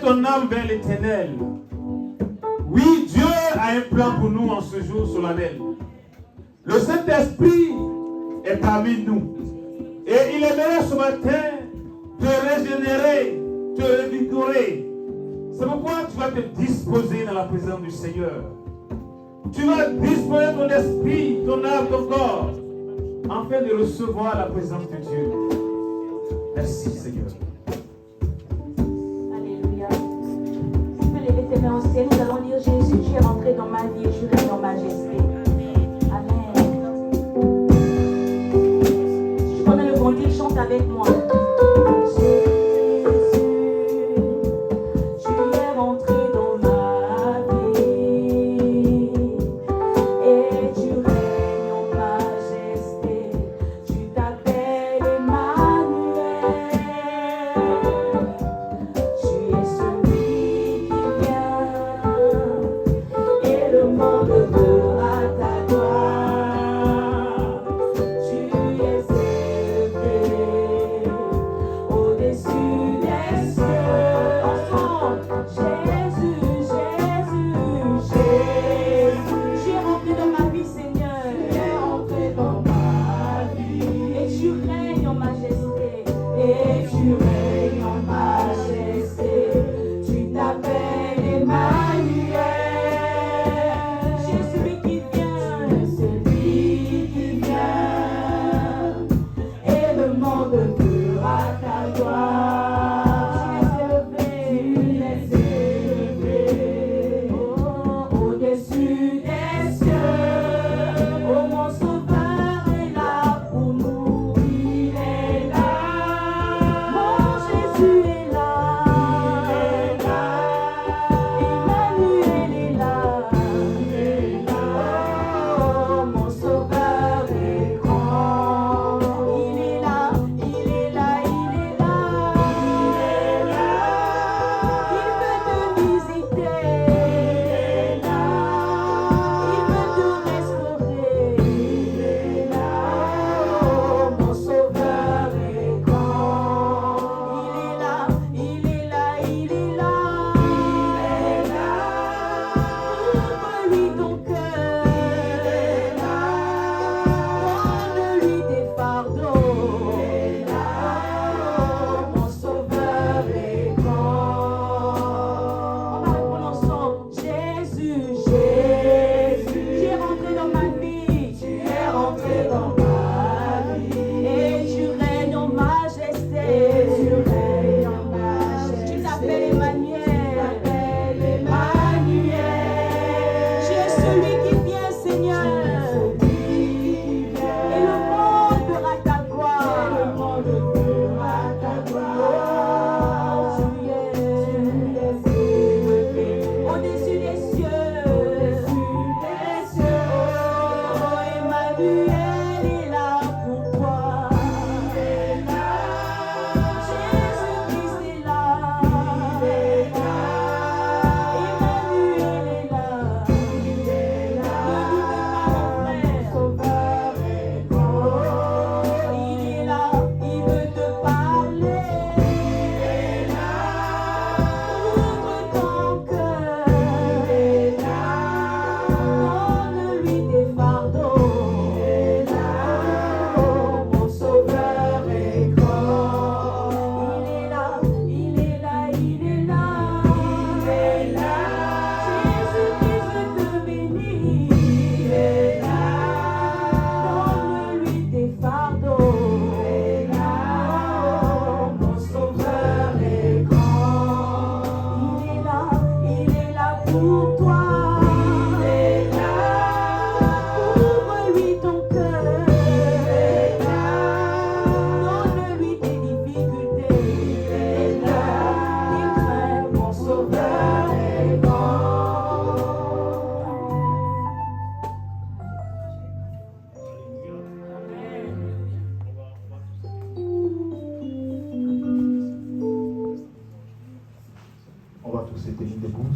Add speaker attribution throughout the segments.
Speaker 1: ton âme vers l'Éternel. Oui, Dieu a un plan pour nous en ce jour solennel. Le Saint-Esprit est parmi nous. Et il aimerait ce matin te régénérer, te revigorer. C'est pourquoi tu vas te disposer dans la présence du Seigneur. Tu vas disposer ton esprit, ton âme, ton corps, afin de recevoir la présence de Dieu. Merci Seigneur.
Speaker 2: Alléluia. Tu peux lever tes mains au ciel. Nous allons dire Jésus, tu es rentré dans ma vie et tu règnes en majesté. Amen. Si tu connais le cantique, chante avec moi.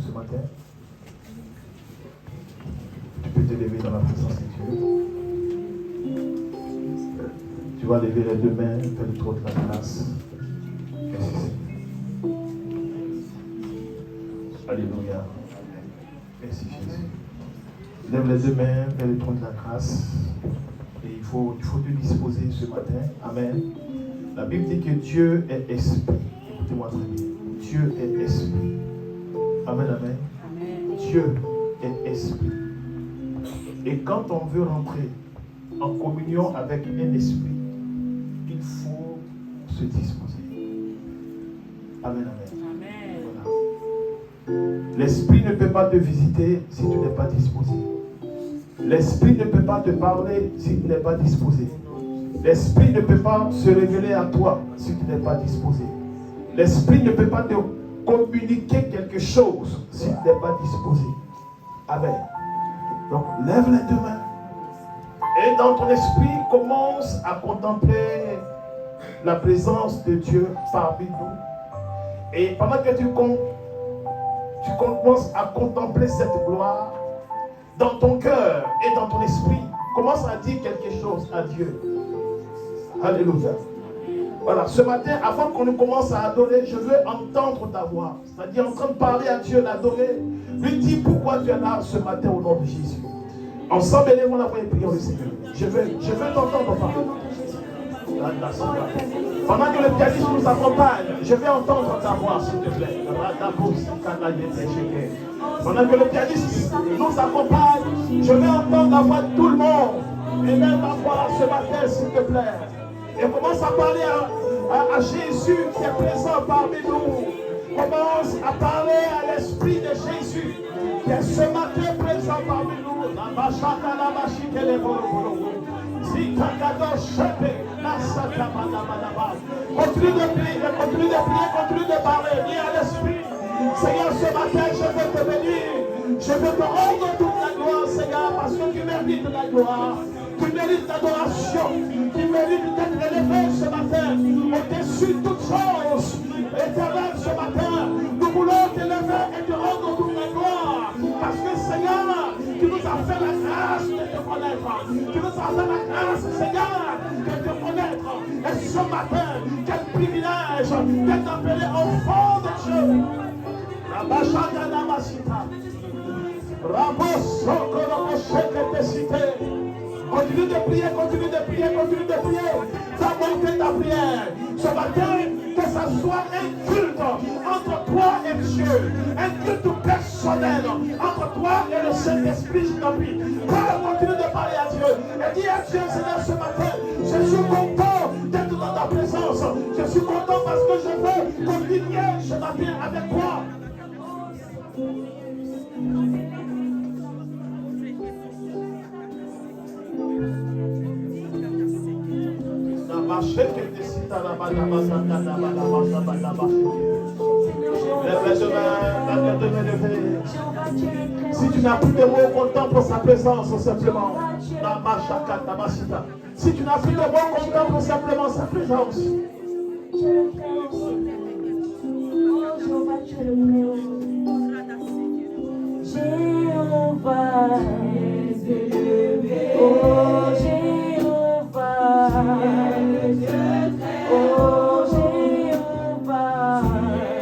Speaker 3: ce matin. Tu peux te lever dans la présence de Dieu. Tu vas lever les deux mains, fais le tour de la grâce. Merci Seigneur. Alléluia. Merci Jésus. Lève les deux mains vers le trône de la grâce. Et il faut te disposer ce matin. Amen. La Bible dit que Dieu est esprit. Écoutez-moi très bien. Dieu est esprit. Amen, amen. Dieu est esprit. Et quand on veut rentrer en communion avec un esprit, il faut se disposer. Amen, amen. Voilà. L'esprit ne peut pas te visiter si tu n'es pas disposé. L'esprit ne peut pas te parler si tu n'es pas disposé. L'esprit ne peut pas se révéler à toi si tu n'es pas disposé. L'esprit ne peut pas te communiquer quelque chose si tu n'es pas disposé. Amen. Donc, lève les deux mains. Et dans ton esprit, commence à contempler la présence de Dieu parmi nous. Et pendant que tu commences à contempler cette gloire, dans ton cœur et dans ton esprit, commence à dire quelque chose à Dieu. Alléluia. Voilà, ce matin, avant qu'on ne commence à adorer, je veux entendre ta voix. C'est-à-dire en train de parler à Dieu, l'adorer. Lui dis pourquoi tu es là ce matin au nom de Jésus. Ensemble, élevons la voix et prions le Seigneur. Je veux t'entendre parler. Pendant que le pianiste nous accompagne, je vais entendre ta voix, s'il te plaît. Pendant que le pianiste nous accompagne, je vais entendre la voix de tout le monde. Et même la voix ce matin, s'il te plaît. Et commence à parler à Jésus qui est présent parmi nous. Commence à parler à l'esprit de Jésus qui est ce matin présent parmi nous. Continue de prier, continue de parler, dis à l'esprit. Seigneur, ce matin, je veux te bénir. Je veux te rendre toute la gloire, Seigneur, parce que tu mérites la gloire. Tu mérites l'adoration. Tu mérites d'être élevé ce matin au-dessus de toutes choses. Éternel, ce matin, nous voulons t'élever et te rendre toute la gloire. Parce que, Seigneur, tu nous as fait la grâce de te connaître. Tu nous as fait la grâce, Seigneur, de te connaître. Et ce matin, quel privilège d'être appelé enfant de Dieu. Rabashaka Namasita. Rabosoko Rabosheke Tesite. Continue de prier, continue de prier, continue de prier. Ça monte ta prière. Ce matin, que ça soit un culte entre toi et Dieu. Un culte personnel entre toi et le Saint-Esprit, je t'en prie. Continue de parler à Dieu. Et dis à Dieu, Seigneur, ce matin, je suis content d'être dans ta présence. Je suis content parce que je veux communier ce matin avec toi. Si tu n'as plus de mots, contemple sa présence simplement. Si tu n'as plus de mots, contemple simplement sa présence.
Speaker 2: Jéhovah, oh Jéhovah, oh Jéhovah, oh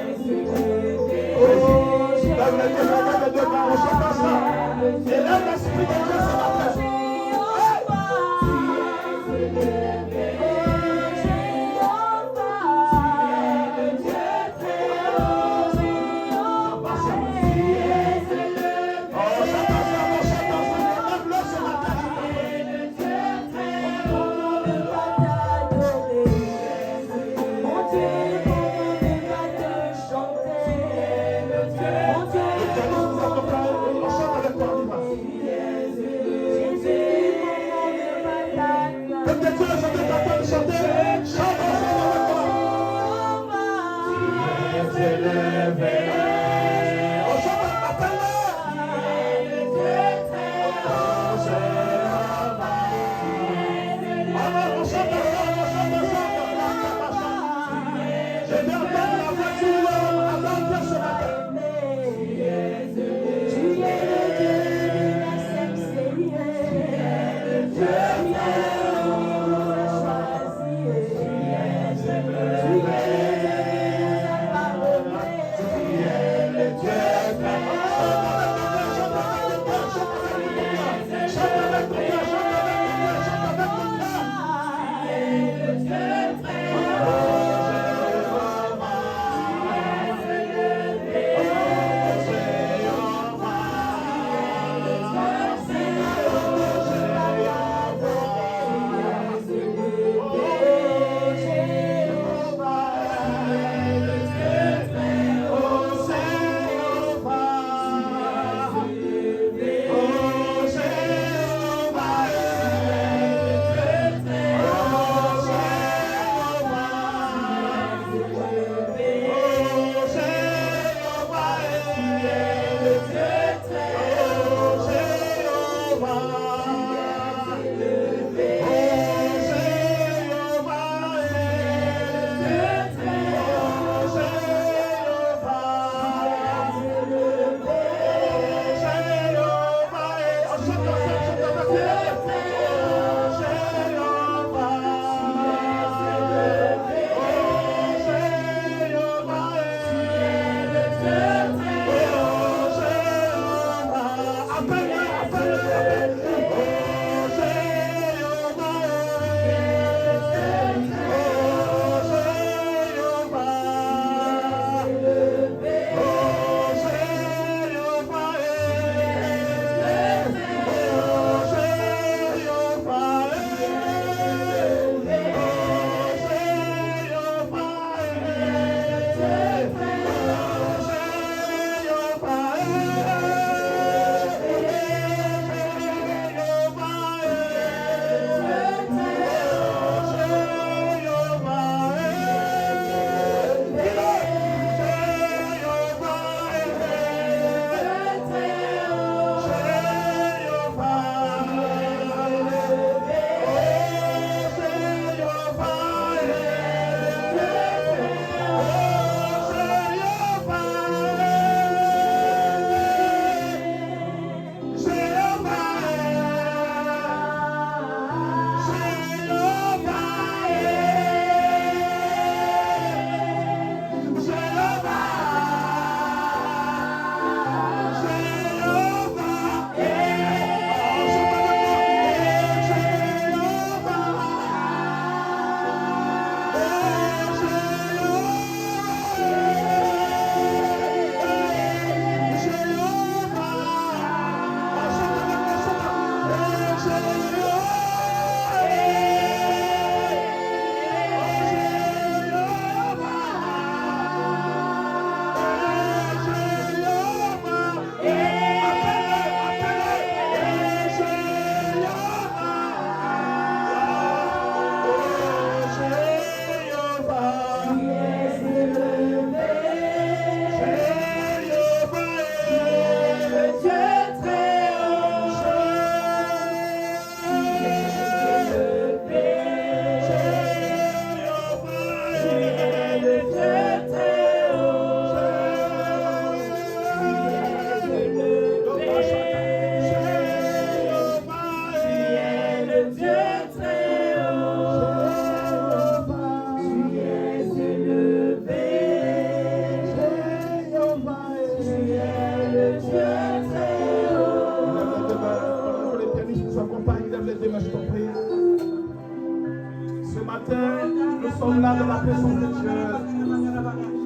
Speaker 3: au-delà de la présence de Dieu.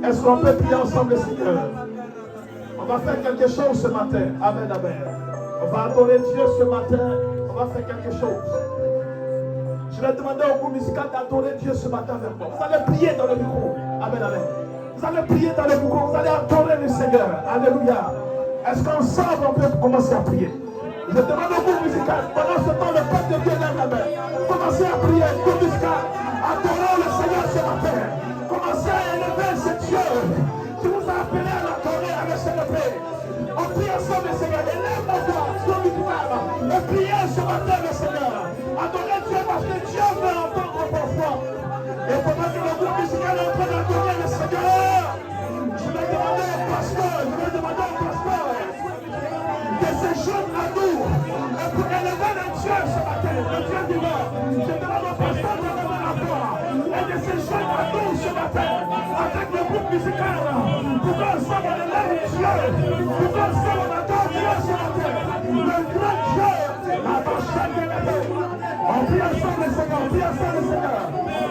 Speaker 3: Est-ce qu'on peut prier ensemble, Seigneur? On va faire quelque chose ce matin. Amen, amen. On va adorer Dieu ce matin. On va faire quelque chose. Je vais demander au groupe musical d'adorer Dieu ce matin avec moi. Vous allez prier dans le micro. Amen, amen. Vous allez prier dans le micro. Vous allez adorer le Seigneur. Alléluia. Est-ce qu'ensemble on peut commencer à prier? Je demande au groupe musical. Pendant ce temps, le peuple de Dieu lève la main. Commencez à prier. Groupe musical. Adorons le Seigneur ce matin. Commencez à élever ce Dieu qui vous a appelé à l'adorer, à le célébrer. On prie ensemble le Seigneur. Élève la voix. Et priez ce matin le Seigneur. Adorez Dieu parce que Dieu veut entendre vos voix. Et pendant que le groupe musical est en train d'adorer le Seigneur, je vais demander au pasteur de se joindre à nous et pour élever le Dieu ce matin, le Dieu vivant. Je demande au pasteur de lever la voix et de se joindre à nous ce matin avec le groupe musical pour qu'ensemble on élève Dieu, pour qu'ensemble on adore Dieu ce matin. Le grand Dieu avant chaque année. On prie ensemble le Seigneur, on prie ensemble le Seigneur,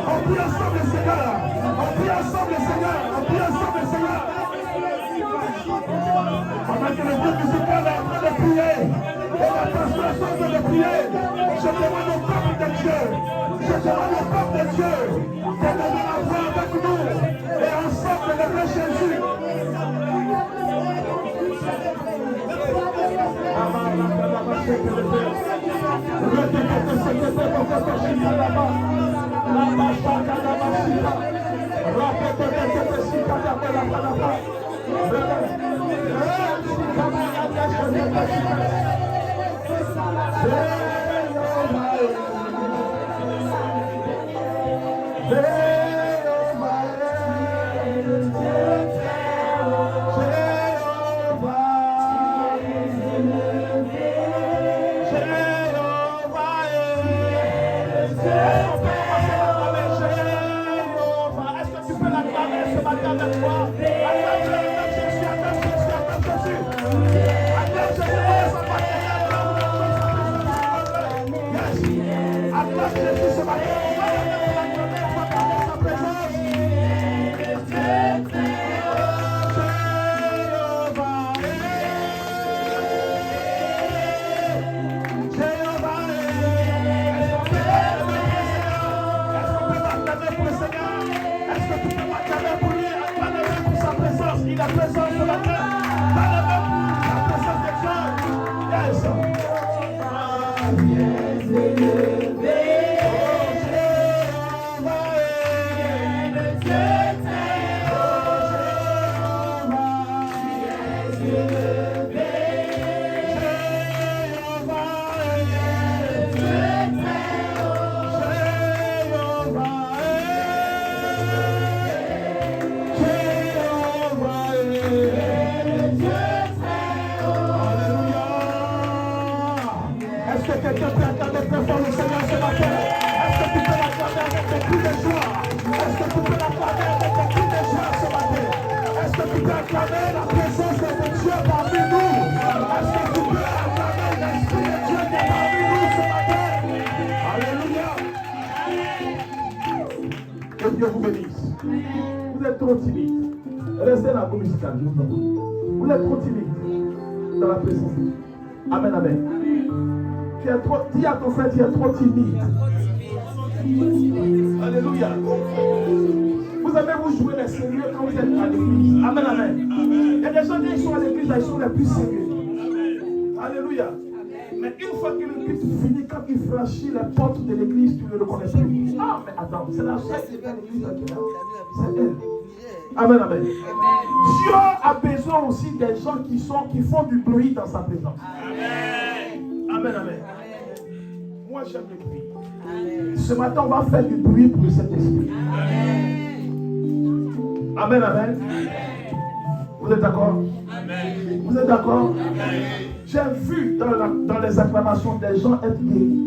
Speaker 3: on prie ensemble le Seigneur, on prie ensemble le Seigneur, on prie ensemble le Seigneur. Pendant que le groupe musical est en train de prier, et la pasteur est en train de prier, je demande au peuple de Dieu, je demande au peuple de Dieu de donner la voix avec nous, et ensemble de lever Jésus. Dieu vous bénisse. Vous êtes trop timide. Restez dans la groupe musicale. Vous êtes trop timide dans la présence de Dieu. Amen, amen. Tu es trop, dis à ton frère, tu es trop timide. Alléluia. Vous aimez vous jouer les sérieux quand vous êtes à l'église. Amen, amen. Il y a des gens qui sont à l'église, ils sont les plus sérieux. Alléluia. Mais une fois que le culte finit, quand il franchit les portes de l'église, tu ne le connais plus. Ah, mais attends, c'est la seule qui est dans l'église qui est là. C'est elle. Amen, amen. Dieu a besoin aussi des gens qui font du bruit dans sa présence. Amen. Amen, amen. Moi, j'aime le bruit. Ce matin, on va faire du bruit pour cet esprit. Amen, amen. Vous êtes d'accord? Vous êtes d'accord? J'ai vu dans les acclamations des gens être guéris,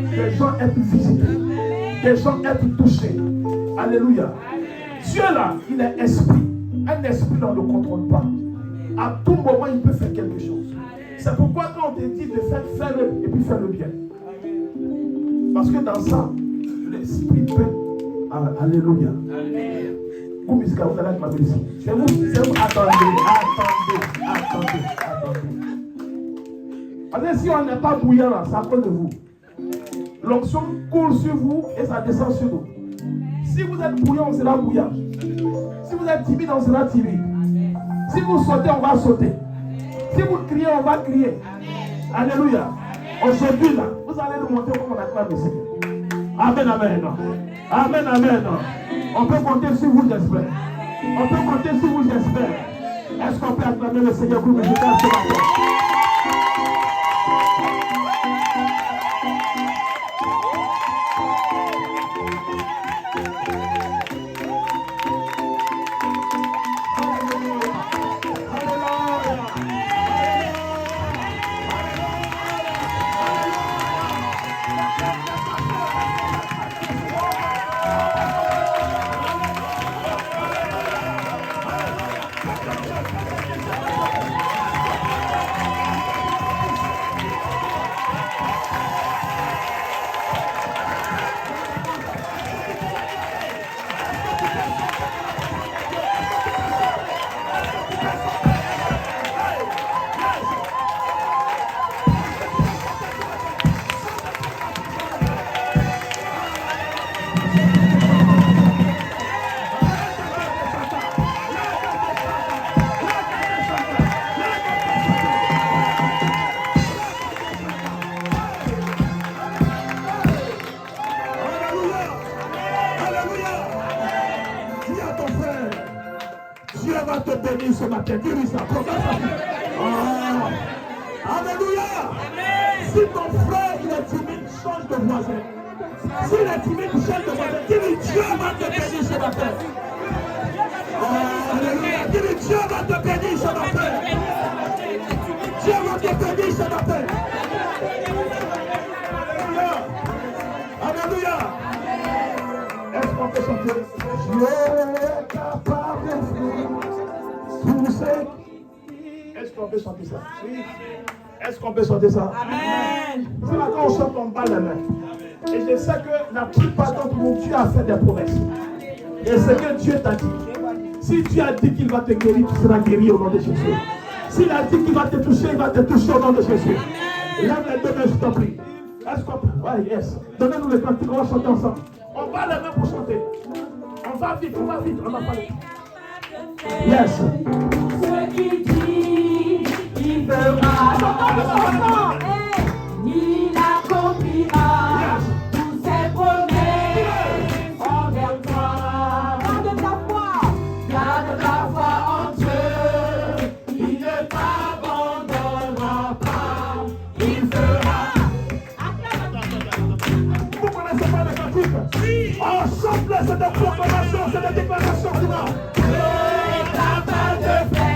Speaker 3: des gens être visités, des gens être touchés. Alléluia. Dieu là, il est esprit. Un esprit, on ne le contrôle pas. À tout moment, il peut faire quelque chose. C'est pourquoi quand on te dit de faire le et puis faire le bien. Parce que dans ça, l'esprit peut
Speaker 4: Alléluia. Vous musicaux, vous allez m'appeler ici. C'est vous. Attendez. Parce que si on n'est pas bouillant là, c'est à cause de vous. L'onction coule sur vous et ça descend sur nous. Si vous êtes bouillant, on sera bouillant. Si vous êtes timide, on sera timide. Si vous sautez, on va sauter. Si vous criez, on va crier. Alléluia. Aujourd'hui là, vous allez nous montrer comment on acclame le Seigneur. Amen, amen. Amen, amen. On peut compter sur vous, j'espère. On peut compter sur vous, j'espère. Est-ce qu'on peut acclamer le Seigneur pour musical ce matin? Ce matin, dis-lui ça, Alléluia. Si ton frère il est timide, change de voisin. S'il est timide, change de voisin. Dis-lui, Dieu va te bénir ce matin. Alléluia. Dis-lui, Dieu va te bénir ce matin. Dieu va te bénir ce matin. Alléluia. Alléluia. Est-ce qu'on peut chanter? Dieu est capable de faire. Est-ce qu'on peut chanter ça? Oui. Est-ce qu'on peut chanter ça? Amen. C'est là qu'on chante, on bat les mains. Et je sais que la plupart d'entre vous, Dieu a fait des promesses. Et ce que Dieu t'a dit. Si Dieu a dit qu'il va te guérir, tu seras guéri au nom de Jésus. S'il a dit qu'il va te toucher, il va te toucher au nom de Jésus. Lève les deux mains, je t'en prie. Est-ce qu'on peut? Ouais, yes. Donnez-nous les pratiques, on va chanter ensemble. On bat les mains pour chanter. On va vite, on va parler. Yes.
Speaker 2: Ce qu'il dit, il fera. Il accomplira tous ses promesses envers toi. Garde ta foi en Dieu. Il ne t'abandonnera pas. Il fera.
Speaker 4: Vous connaissez pas les cantiques? Ensemble, c'est des proclamations, c'est des déclarations.
Speaker 2: Capable de faire.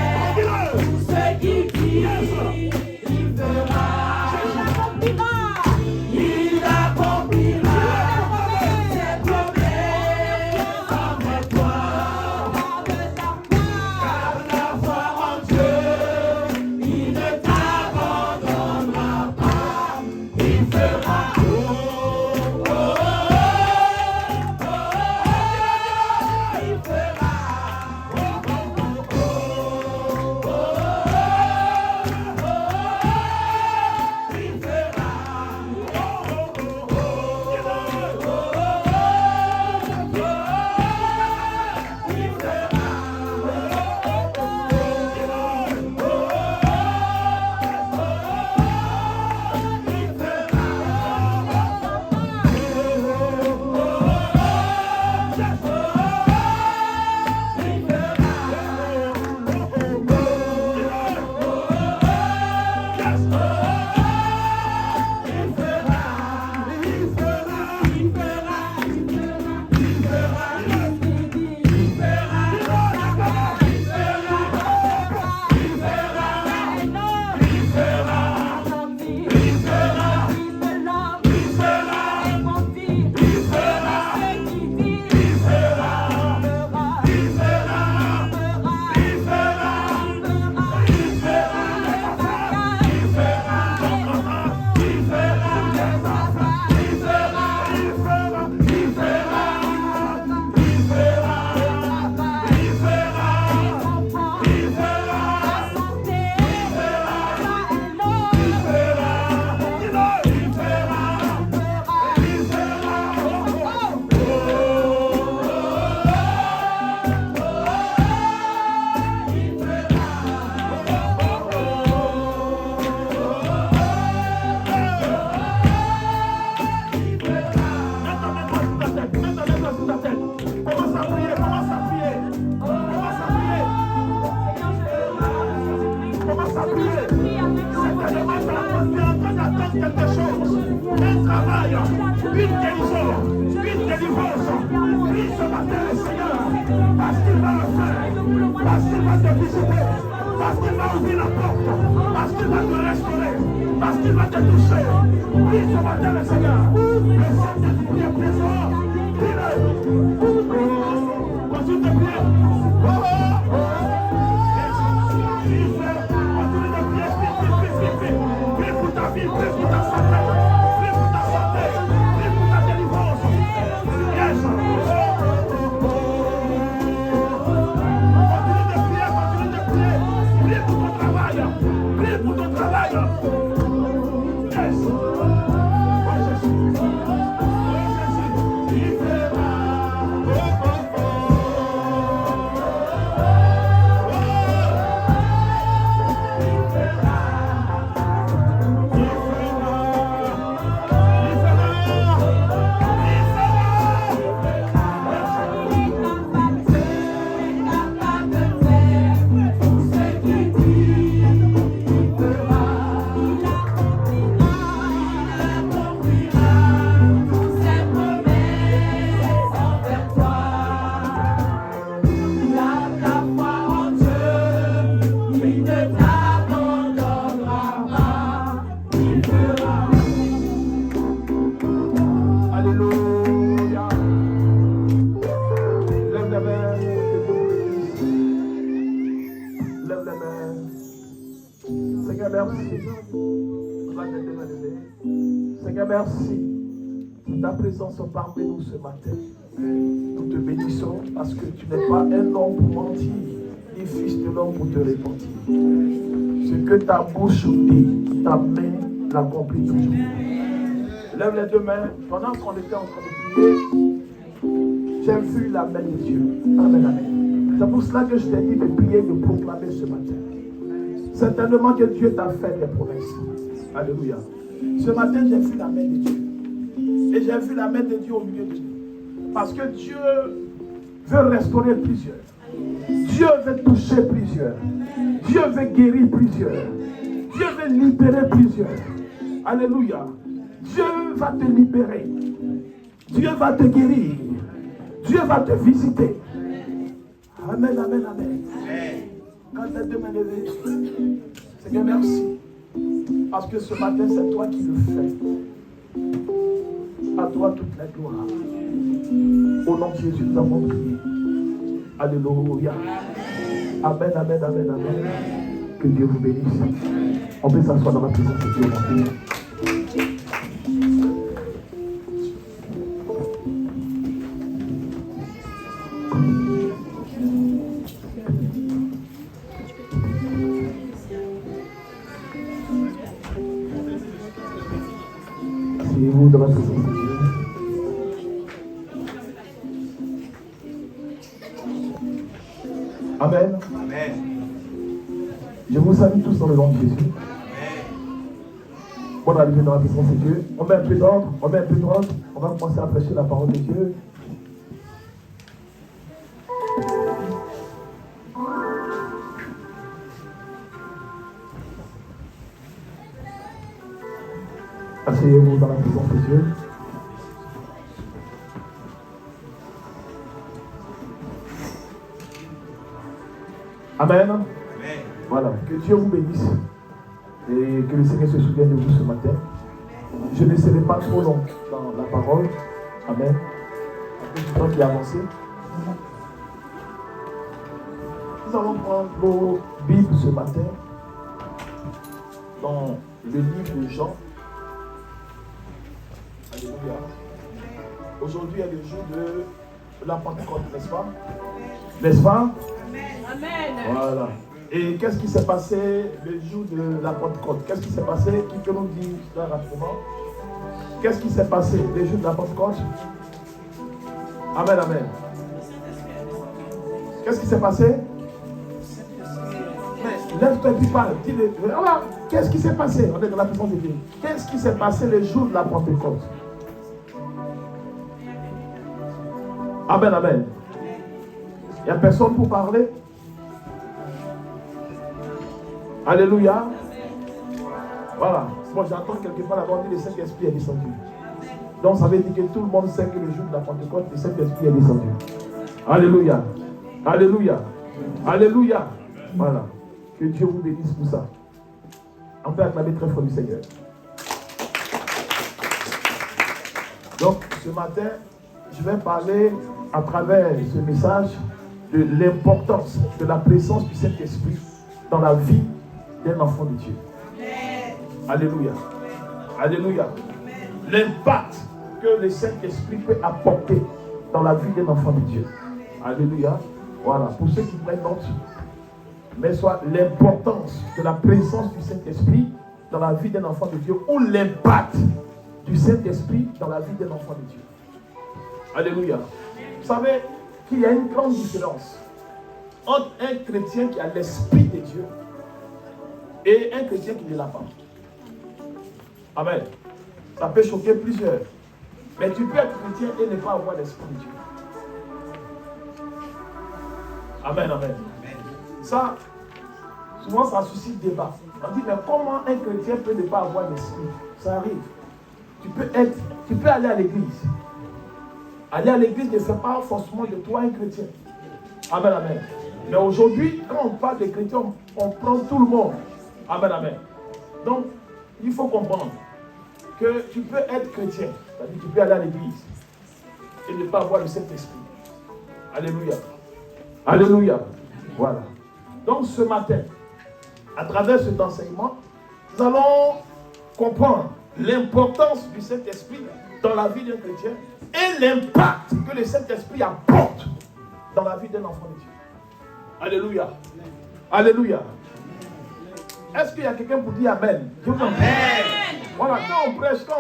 Speaker 4: prier. Certainement, tu es en train d'attendre quelque chose. Un travail, une guérison, une délivrance. Prie ce matin le Seigneur, parce qu'il va le faire, parce qu'il va te visiter, parce qu'il va ouvrir la porte, parce qu'il va te restaurer, parce qu'il va te toucher. Prie ce matin le Seigneur. Le Saint-Esprit est présent. Prie-le. Continue de prier. Prie pour ta vie, prie pour ta santé, prie pour ta santé, prie pour ta délivrance. Yes. Continue de prier. Prie pour ton travail. Prie pour ton travail. Yes. Oh Jésus. Oh Jésus. Il fera. Seigneur, merci pour ta présence parmi nous ce matin. Nous te bénissons parce que tu n'es pas un homme pour mentir, ni fils de l'homme pour te repentir. Ce que ta bouche dit, ta main l'accomplit toujours. Lève les deux mains. Pendant qu'on était en train de prier, j'ai vu la main de Dieu. Amen, amen. C'est pour cela que je t'ai dit de prier, de proclamer ce matin. Certainement que Dieu t'a fait des promesses. Alléluia. Ce matin, j'ai vu la main de Dieu. Et j'ai vu la main de Dieu au milieu de nous. Parce que Dieu veut restaurer plusieurs. Dieu veut toucher plusieurs. Dieu veut guérir plusieurs. Dieu veut libérer plusieurs. Alléluia. Dieu va te libérer. Dieu va te guérir. Dieu va te visiter. Amen, amen, amen. Quand tu es deux mains levées, Seigneur, merci. Parce que ce matin, c'est toi qui le fais. À toi toute la gloire. Au nom de Jésus, nous avons prié. Alléluia. Amen, amen, amen, amen. Que Dieu vous bénisse. On peut s'asseoir dans la présence de Dieu, mon Dieu. Asseyez-vous dans la présence de Dieu. Amen. Amen. Je vous salue tous dans le nom de Jésus. Bonne arrivée dans la présence de Dieu. On met un peu d'ordre, on met un peu d'ordre. On va commencer à prêcher la parole de Dieu. Asseyez-vous dans la présence de Dieu. Amen. Amen. Voilà. Que Dieu vous bénisse. Et que le Seigneur se souvienne de vous ce matin. Je ne serai pas trop long dans la parole. Amen. Après du temps qui est avancé. Nous allons prendre vos Bibles ce matin dans le livre de Jean. Alléluia. Aujourd'hui est le jour de la Pentecôte, n'est-ce pas? N'est-ce pas? Amen. Voilà. Et qu'est-ce qui s'est passé le jour de la Pentecôte? Qu'est-ce qui s'est passé? Qui peut nous dire cela rapidement? Qu'est-ce qui s'est passé le jour de la Pentecôte? Amen, amen. Qu'est-ce qui s'est passé? Mais lève-toi et puis parle. Dis-le. Voilà. Qu'est-ce qui s'est passé? On est dans la présence de Dieu. Qu'est-ce qui s'est passé le jour de la Pentecôte? Amen, amen. Il n'y a personne pour parler? Alléluia. Voilà. Bon, j'entends quelque part là-bas, on dit le Saint-Esprit est descendu. Donc ça veut dire que tout le monde sait que le jour de la Pentecôte, le Saint-Esprit est descendu. Alléluia. Alléluia. Alléluia. Voilà. Que Dieu vous bénisse pour ça. On peut acclamer très fort du Seigneur. Donc ce matin, je vais parler à travers ce message de l'importance de la présence du Saint-Esprit dans la vie d'un enfant de Dieu. Alléluia. Alléluia. L'impact que le Saint-Esprit peut apporter dans la vie d'un enfant de Dieu. Alléluia. Voilà. Pour ceux qui prennent note, mais soit l'importance de la présence du Saint-Esprit dans la vie d'un enfant de Dieu ou l'impact du Saint-Esprit dans la vie d'un enfant de Dieu. Alléluia. Vous savez qu'il y a une grande différence entre un chrétien qui a l'Esprit de Dieu et un chrétien qui ne l'a pas. Amen. Ça peut choquer plusieurs. Mais tu peux être chrétien et ne pas avoir l'Esprit de Dieu. Amen, amen. Ça, souvent ça suscite débat. On dit, mais comment un chrétien peut ne pas avoir l'Esprit? Ça arrive. Tu peux aller à l'église. Aller à l'église ne fait pas forcément de toi un chrétien. Amen, amen. Mais aujourd'hui, quand on parle de chrétiens, on prend tout le monde. Amen, amen. Donc, il faut comprendre que tu peux être chrétien. C'est-à-dire tu peux aller à l'église et ne pas avoir le Saint-Esprit. Alléluia. Alléluia. Voilà. Donc ce matin, à travers cet enseignement, nous allons comprendre l'importance du Saint-Esprit dans la vie d'un chrétien et l'impact que le Saint-Esprit apporte dans la vie d'un enfant de Dieu. Alléluia. Alléluia. Est-ce qu'il y a quelqu'un pour dire Amen? Amen. Voilà, quand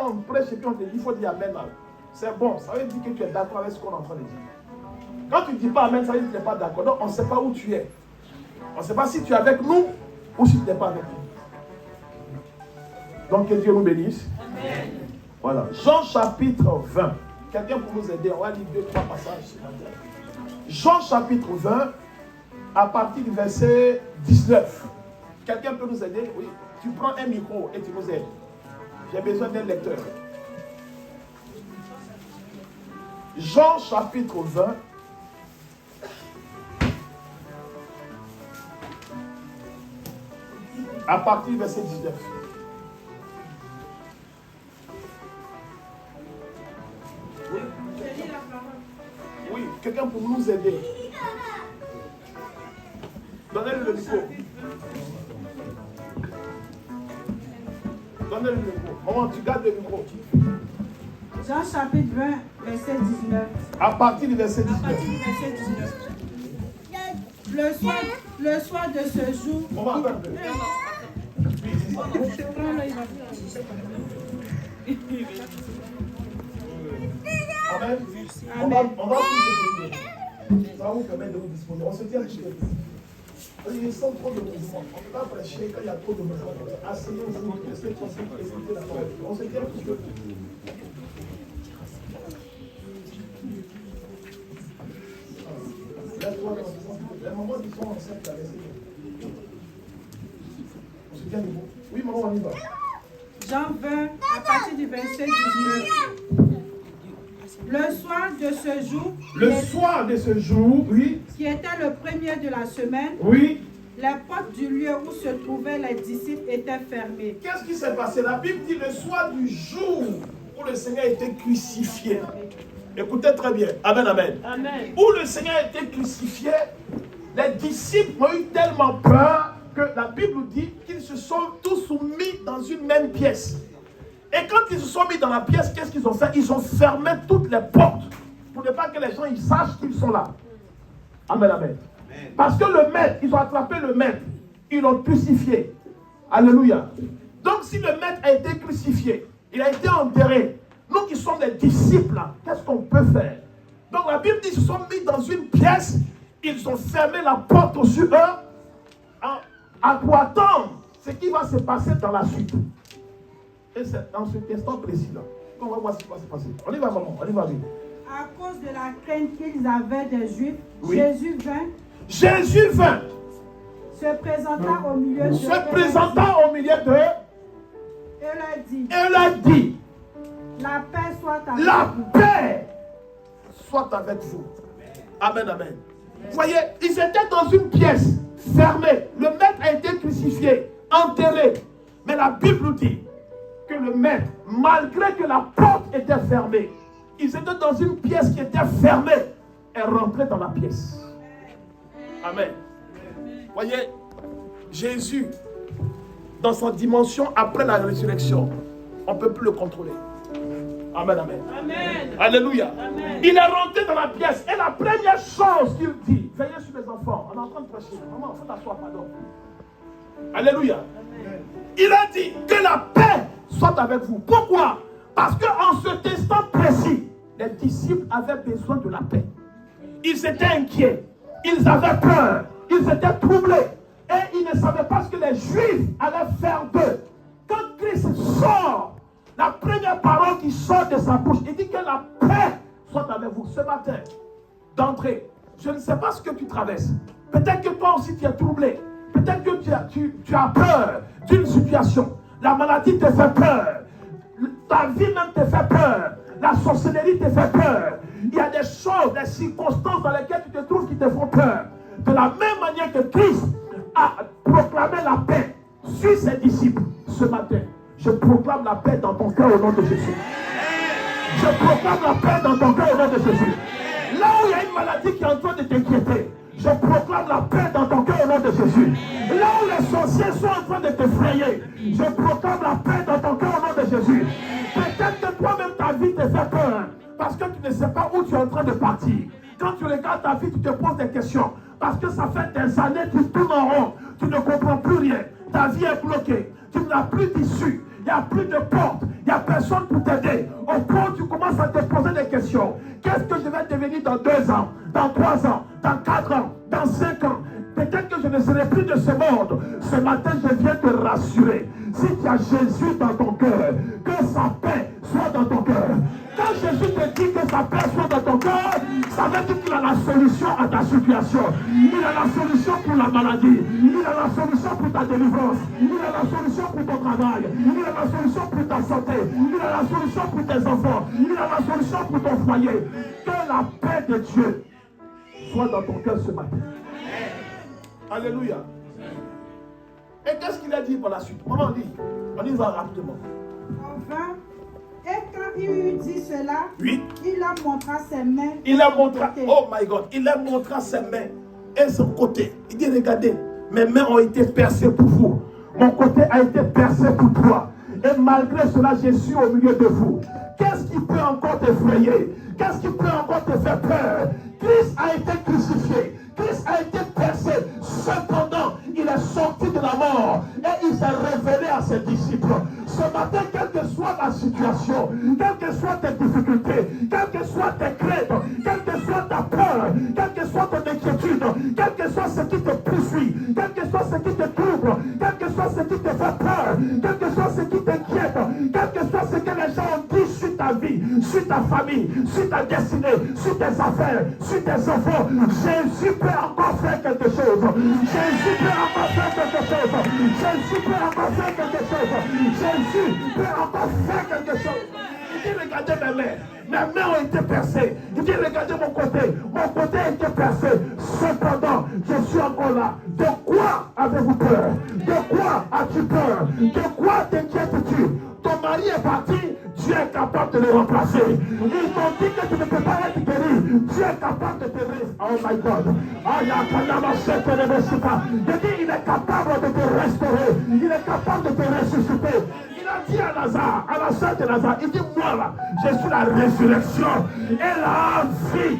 Speaker 4: on prêche et puis on te dit, il faut dire Amen. C'est bon, ça veut dire que tu es d'accord avec ce qu'on est en train de dire. Quand tu ne dis pas Amen, ça veut dire que tu n'es pas d'accord. Donc on ne sait pas où tu es. On ne sait pas si tu es avec nous ou si tu n'es pas avec nous. Donc que Dieu nous bénisse. Amen. Voilà. Jean chapitre 20. Quelqu'un pour nous aider, on va lire 2-3 passages ce matin. Jean chapitre 20, à partir du verset 19. Quelqu'un peut nous aider? Oui. Tu prends un micro et tu nous aides. J'ai besoin d'un lecteur. Jean chapitre 20. À partir du verset 19. Oui. Oui, quelqu'un pour nous aider. Donnez-le le micro. Donnez le micro. Maman, tu gardes le micro.
Speaker 5: Jean chapitre 20, verset 19.
Speaker 4: À partir du verset 19.
Speaker 5: À partir du verset 19. Le soir de ce jour.
Speaker 4: On va attendre un peu. Amen. On va tous se tenir. Ça va vous permettre de vous disposer. On se tient tous les deux. Il sent trop de mouvement. On ne peut pas prêcher quand il y a trop de mouvement. Asseyez-vous, restez tranquille, écoutez la parole. On se tient tous les deux. Laisse-toi dans le moment où ils sont enceintes, laissez-les. On se tient debout. Oui, maman, on y va.
Speaker 5: Jean 20, à partir du verset 19. Le soir de ce jour.
Speaker 4: Le soir de ce jour, oui.
Speaker 5: Qui était le premier de la semaine.
Speaker 4: Oui.
Speaker 5: Les portes du lieu où se trouvaient les disciples étaient fermées.
Speaker 4: Qu'est-ce qui s'est passé? La Bible dit le soir du jour où le Seigneur a été crucifié. Écoutez très bien. Amen, amen. Amen. Où le Seigneur a été crucifié, les disciples ont eu tellement peur que la Bible dit qu'ils se sont tous mis dans une même pièce. Et quand ils se sont mis dans la pièce, qu'est-ce qu'ils ont fait? Ils ont fermé toutes les portes pour ne pas que les gens ils sachent qu'ils sont là. Amen, amen. Parce que le maître, ils ont attrapé le maître, ils l'ont crucifié. Alléluia. Donc si le maître a été crucifié, il a été enterré, nous qui sommes des disciples, qu'est-ce qu'on peut faire? Donc la Bible dit qu'ils se sont mis dans une pièce, ils ont fermé la porte sur eux, pour attendre ce qui va se passer dans la suite. Et c'est dans cet instant précis-là qu'on va voir ce qui va se passer. On y va, maman, on y va vite.
Speaker 5: À cause de la crainte qu'ils avaient des Juifs,
Speaker 4: Oui.
Speaker 5: Jésus vint.
Speaker 4: Jésus vint.
Speaker 5: se présenta au milieu d'eux.
Speaker 4: Se présenta au milieu d'eux
Speaker 5: Et leur dit,
Speaker 4: la paix soit avec vous.
Speaker 5: La paix
Speaker 4: soit avec vous. Amen, amen. Vous voyez, ils étaient dans une pièce fermée. Le maître a été crucifié, enterré. Mais la Bible nous dit que le maître, malgré que la porte était fermée, ils étaient dans une pièce qui était fermée et rentraient dans la pièce. Amen. Vous voyez, Jésus, dans sa dimension après la résurrection, on ne peut plus le contrôler. Amen, amen.
Speaker 5: Amen.
Speaker 4: Alléluia.
Speaker 5: Amen.
Speaker 4: Il est rentré dans la pièce et la première chose qu'il dit, veillez sur les enfants. On est en train de prêcher. Maman, il faut t'asseoir, pardon. Alléluia.
Speaker 5: Amen.
Speaker 4: Il a dit que la paix soit avec vous. Pourquoi? Parce qu'en ce instant précis, les disciples avaient besoin de la paix. Ils étaient inquiets. Ils avaient peur. Ils étaient troublés. Et ils ne savaient pas ce que les Juifs allaient faire d'eux. Quand Christ sort, la première parole qui sort de sa bouche, il dit que la paix soit avec vous. Ce matin, d'entrée, je ne sais pas ce que tu traverses. Peut-être que toi aussi tu es troublé. Peut-être que tu as peur d'une situation. La maladie te fait peur. Ta vie même te fait peur. La sorcellerie te fait peur. Il y a des choses, des circonstances dans lesquelles tu te trouves qui te font peur. De la même manière que Christ a proclamé la paix sur ses disciples ce matin, je proclame la paix dans ton cœur au nom de Jésus. Je proclame la paix dans ton cœur au nom de Jésus. Là où il y a une maladie qui est en train de t'inquiéter, je proclame la paix dans ton cœur au nom de Jésus. Là où les sorciers sont en train de t'effrayer, je proclame la paix dans ton cœur au nom de Jésus. Peut-être que toi-même ta vie te fait peur parce que tu ne sais pas où tu es en train de partir. Quand tu regardes ta vie, tu te poses des questions parce que ça fait des années que tu tournes en rond. Tu ne comprends plus rien. Ta vie est bloquée. Tu n'as plus d'issue. Il n'y a plus de porte. Il n'y a personne pour t'aider. Au point où tu commences à te poser des questions. Qu'est-ce que je vais devenir dans 2 ans, dans 3 ans, dans 4 ans, dans 5 ans? Peut-être que je ne serai plus de ce monde. Ce matin, je viens te rassurer. Si tu as Jésus dans ton cœur, que sa paix soit dans ton cœur. Quand Jésus te dit que sa paix soit dans ton cœur, ça veut dire qu'il a la solution à ta situation. Il a la solution pour la maladie. Il a la solution pour ta délivrance. Il a la solution pour ton travail. Il a la solution pour ta santé. Il a la solution pour tes enfants. Il a la solution pour ton foyer. Que la paix de Dieu soit dans ton cœur ce matin. Alléluia. Et qu'est-ce qu'il a dit par la suite? Maman dit, on y va rapidement.
Speaker 5: Enfin, et quand il eut dit cela,
Speaker 4: Oui.
Speaker 5: il leur montra ses mains.
Speaker 4: Il a montré, oh my God, il a montré ses mains et son côté. Il dit, regardez, mes mains ont été percées pour vous. Mon côté a été percé pour toi. Et malgré cela, je suis au milieu de vous. Qu'est-ce qui peut encore t'effrayer? Qu'est-ce qui peut encore te faire peur? Christ a été crucifié. Christ a été percé. Cependant, il est sorti de la mort et il s'est révélé à ses disciples. Ce matin, quelle que soit la situation, quelles que soient tes difficultés, quelles que soient tes craintes, quelle que soit ta peur, quelle que soit ton inquiétude, quel que soit ce qui te poursuit, quel que soit ce qui te trouble, quel que soit ce qui te fait peur, quel que soit ce qui t'inquiète, quel que soit ce que les gens ont dit sur ta vie, sur ta famille, sur ta destinée, sur tes affaires, sur tes enfants, Jésus peut encore faire quelque chose. Jésus peut encore faire quelque chose. Jésus peut encore faire quelque chose. Jésus peut encore faire quelque chose. Il dit, regardez mes mains. Mes mains ont été percées. Il dit, regardez mon côté a été percé. Cependant, je suis encore là. De quoi avez-vous peur? De quoi as-tu peur? De quoi t'inquiètes-tu? Ton mari est parti, Dieu est capable de le remplacer. Ils t'ont dit que tu ne peux pas être guéri. Dieu est capable de te restaurer. Oh my God. Il dit, il est capable de te restaurer. Il est capable de te ressusciter. Il a dit à Lazare, à la sœur de Lazare, il dit, moi là, je suis la résurrection et la vie.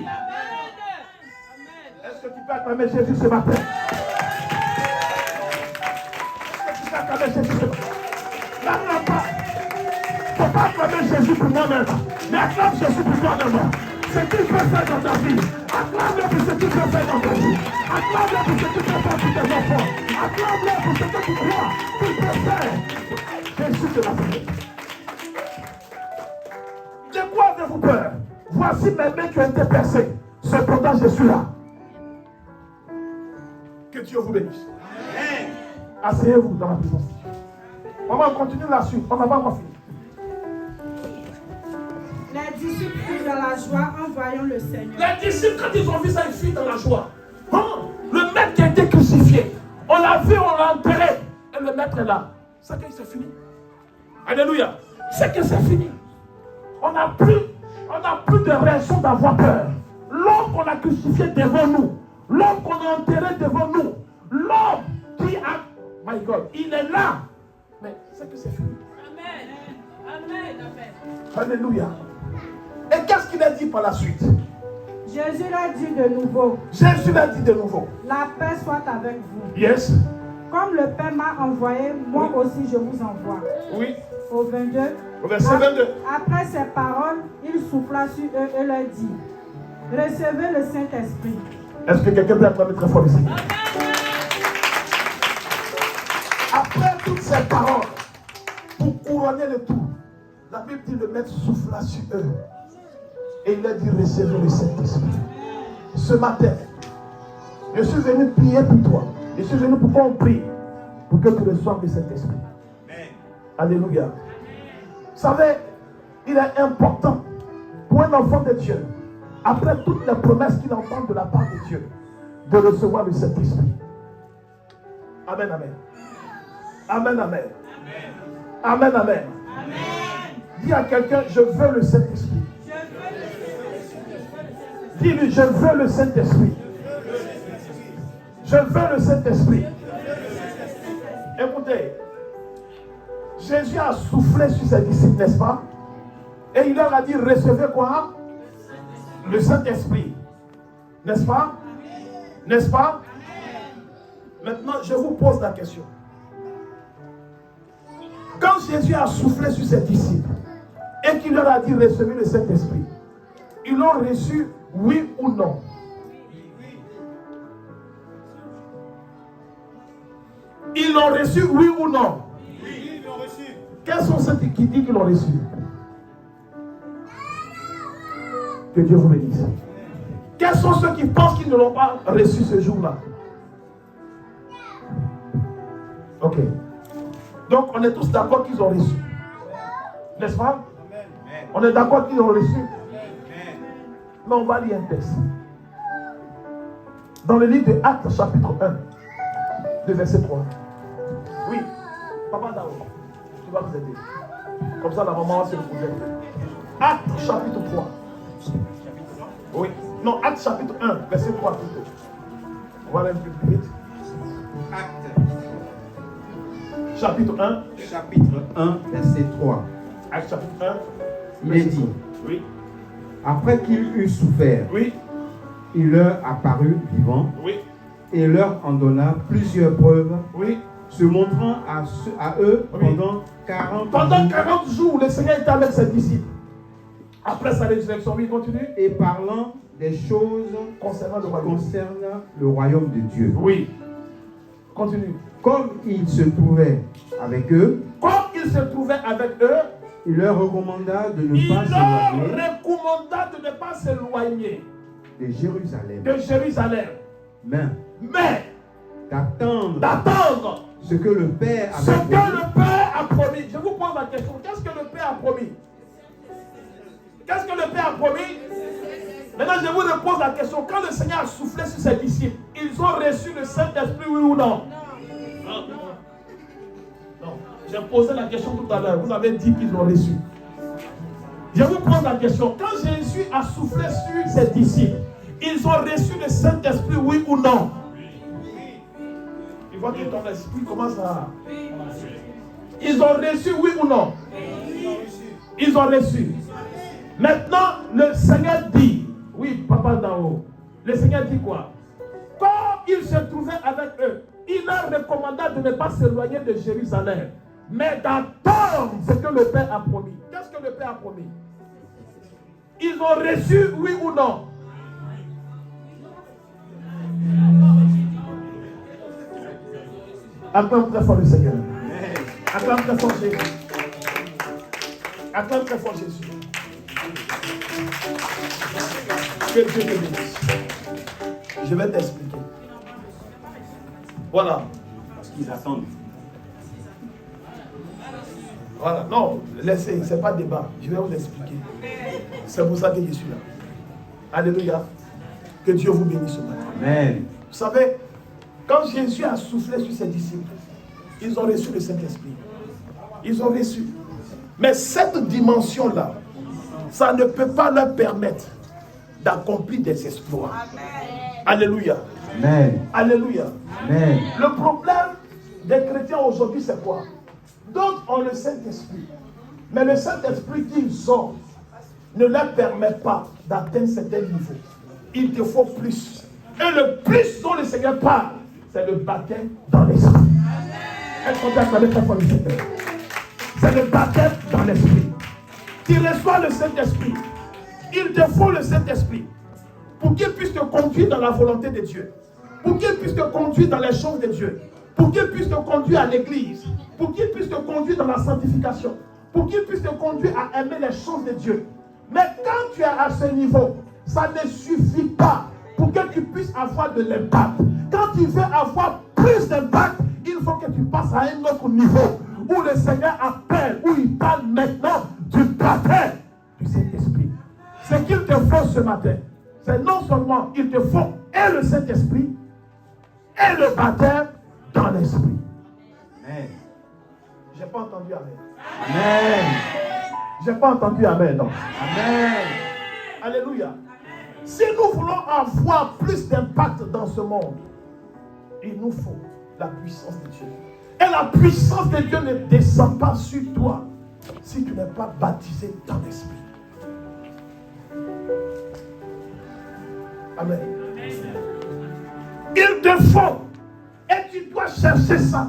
Speaker 4: Est-ce que tu peux acclamer Jésus ce matin? Est-ce que tu peux acclamer Jésus ce matin? N'acclame pas. Il ne faut pas acclamer Jésus pour moi-même, mais acclame Jésus pour toi-même. Ce qu'il peut faire dans ta vie, acclame-le pour ce qu'il peut faire dans ta vie. Acclame-le pour ce qu'il peut faire pour tes enfants. Acclame-le pour ce que tu crois qu'il peut faire. Jésus de Nazareth. De quoi avez-vous peur? Voici mes mains qui ont été percées. Cependant, je suis là. Que Dieu Dieu vous bénisse. Asseyez-vous dans la présence de Dieu. On va continuer la suite. On n'a pas encore fini.
Speaker 5: Les disciples furent dans la joie en voyant le Seigneur.
Speaker 4: Les disciples, quand ils ont vu ça, ils fuient dans la joie. Hein? Le maître qui a été crucifié, on l'a vu, on l'a enterré. Et le maître est là. C'est que c'est fini. Alléluia. C'est que c'est fini. On n'a plus de raison d'avoir peur. L'homme qu'on a crucifié devant nous, l'homme qu'on a enterré devant nous, l'homme qui a... My God, il est là. Mais c'est que c'est fini.
Speaker 5: Amen. Amen. Amen.
Speaker 4: Alléluia. Et qu'est-ce qu'il a dit par la suite?
Speaker 5: Jésus l'a dit de nouveau.
Speaker 4: Jésus l'a dit de nouveau.
Speaker 5: La paix soit avec vous.
Speaker 4: Yes.
Speaker 5: Comme le Père m'a envoyé, moi aussi je vous envoie.
Speaker 4: Oui.
Speaker 5: Au 22.
Speaker 4: Au verset 22.
Speaker 5: Après ces paroles, il souffla sur eux et leur dit, recevez le Saint-Esprit.
Speaker 4: Est-ce que quelqu'un peut acclamer très fort le Seigneur? Après toutes ces paroles, pour couronner le tout, la Bible dit le maître souffla sur eux. Et il a dit recevez le Saint-Esprit. Ce matin, je suis venu prier pour toi. Je suis venu pour qu'on prie pour que tu reçoives le Saint-Esprit. Alléluia. Vous savez, il est important pour un enfant de Dieu, après toutes les promesses qu'il entend de la part de Dieu, de recevoir le Saint-Esprit. Amen, amen. Amen, amen. Amen, amen. Dis à quelqu'un, je veux le Saint-Esprit. Dis-lui, je veux le Saint-Esprit. Je veux le Saint-Esprit. Écoutez, Jésus a soufflé sur ses disciples, n'est-ce pas? Et il leur a dit, recevez quoi? Le Saint-Esprit. N'est-ce pas? N'est-ce pas? Maintenant, je vous pose la question. Quand Jésus a soufflé sur ses disciples et qu'il leur a dit, recevez le Saint-Esprit, ils l'ont reçu, oui ou non? Ils l'ont reçu, oui ou non?
Speaker 1: Oui, ils l'ont reçu.
Speaker 4: Quels sont ceux qui disent qu'ils l'ont reçu? Que Dieu vous bénisse. Quels sont ceux qui pensent qu'ils ne l'ont pas reçu ce jour-là? Ok. Donc on est tous d'accord qu'ils ont reçu. N'est-ce pas? On est d'accord qu'ils ont reçu. Mais on va lire un texte. Dans le livre de Actes, chapitre 1, de verset 3. Oui, Papa Dao, tu vas vous aider. Comme ça, la maman va se reposer. Actes, chapitre 3. Oui, non, Actes, chapitre 1, verset 3 plutôt. On va aller un peu plus vite.
Speaker 6: Actes.
Speaker 4: Chapitre 1.
Speaker 6: Chapitre 1, verset 3.
Speaker 4: Actes, chapitre 1.
Speaker 6: Il est dit,
Speaker 4: oui.
Speaker 6: Après qu'il eut souffert,
Speaker 4: Oui.
Speaker 6: il leur apparut vivant
Speaker 4: Oui.
Speaker 6: et leur en donna plusieurs preuves,
Speaker 4: Oui.
Speaker 6: se montrant à eux
Speaker 4: Oui.
Speaker 6: pendant 40
Speaker 4: Pendant
Speaker 6: jours
Speaker 4: 40 jours, le Seigneur était avec ses disciples. Après sa résurrection, oui, continue.
Speaker 6: et parlant des choses
Speaker 4: Concernant le
Speaker 6: qui
Speaker 4: royaume.
Speaker 6: concernent le royaume de Dieu.
Speaker 4: Oui. Continue.
Speaker 6: Comme il se trouvait avec eux,
Speaker 4: Comme il se trouvait avec eux,
Speaker 6: il leur recommanda de ne
Speaker 4: il
Speaker 6: pas
Speaker 4: leur
Speaker 6: s'éloigner
Speaker 4: recommanda de ne pas s'éloigner
Speaker 6: de Jérusalem,
Speaker 4: de Jérusalem, mais d'attendre
Speaker 6: ce que le Père
Speaker 4: ce
Speaker 6: avait
Speaker 4: que
Speaker 6: promis.
Speaker 4: le Père a promis. Je vous pose la question, qu'est-ce que le Père a promis? Qu'est-ce que le Père a promis? Maintenant, je vous repose la question, quand le Seigneur a soufflé sur ses disciples, ils ont reçu le Saint-Esprit, oui ou non? Non. J'ai posé la question tout à l'heure, vous avez dit qu'ils l'ont reçu. Je vous pose la question, quand Jésus a soufflé sur ses disciples, ils ont reçu le Saint-Esprit, oui ou non? Tu vois que ton esprit commence à... Ils ont reçu, oui ou non? Ils ont reçu. Maintenant, le Seigneur dit, oui, Papa Dao, le Seigneur dit quoi? Quand il se trouvait avec eux, il leur recommanda de ne pas s'éloigner de Jérusalem, mais d'attendre ce que le Père a promis. Qu'est-ce que le Père a promis? Ils ont reçu, oui ou non? Acclame très fort le Seigneur. Acclame très fort Jésus. Acclame très fort Jésus. Que Dieu te bénisse. Je vais t'expliquer. Voilà.
Speaker 1: Parce qu'ils attendent.
Speaker 4: Voilà. Non, laissez, ce n'est pas débat. Je vais vous expliquer. C'est pour ça que je suis là. Alléluia. Que Dieu vous bénisse ce matin.
Speaker 6: Amen.
Speaker 4: Vous savez, quand Jésus a soufflé sur ses disciples, ils ont reçu le Saint-Esprit. Ils ont reçu. Mais cette dimension-là, ça ne peut pas leur permettre d'accomplir des exploits. Alléluia.
Speaker 6: Amen.
Speaker 4: Alléluia.
Speaker 6: Amen.
Speaker 4: Le problème des chrétiens aujourd'hui, c'est quoi? D'autres ont le Saint-Esprit. Mais le Saint-Esprit qu'ils ont ne leur permet pas d'atteindre certains niveaux. Il te faut plus. Et le plus dont le Seigneur parle, c'est le baptême dans l'esprit. C'est le baptême dans l'esprit. Tu reçois le Saint-Esprit. Il te faut le Saint-Esprit pour qu'il puisse te conduire dans la volonté de Dieu, pour qu'il puisse te conduire dans les choses de Dieu, pour qu'il puisse te conduire à l'église, pour qu'il puisse te conduire dans la sanctification, pour qu'il puisse te conduire à aimer les choses de Dieu. Mais quand tu es à ce niveau, ça ne suffit pas pour que tu puisses avoir de l'impact. Quand tu veux avoir plus d'impact, il faut que tu passes à un autre niveau où le Seigneur appelle, où il parle maintenant du baptême du Saint-Esprit. Ce qu'il te faut ce matin, c'est non seulement il te faut et le Saint-Esprit et le baptême dans l'Esprit.
Speaker 6: Amen.
Speaker 4: J'ai pas entendu Amen.
Speaker 6: Amen.
Speaker 4: J'ai pas entendu Amen, non.
Speaker 6: Amen.
Speaker 4: Alléluia. Si nous voulons avoir plus d'impact dans ce monde, il nous faut la puissance de Dieu. Et la puissance de Dieu ne descend pas sur toi si tu n'es pas baptisé dans l'Esprit. Amen. Il te faut et tu dois chercher ça.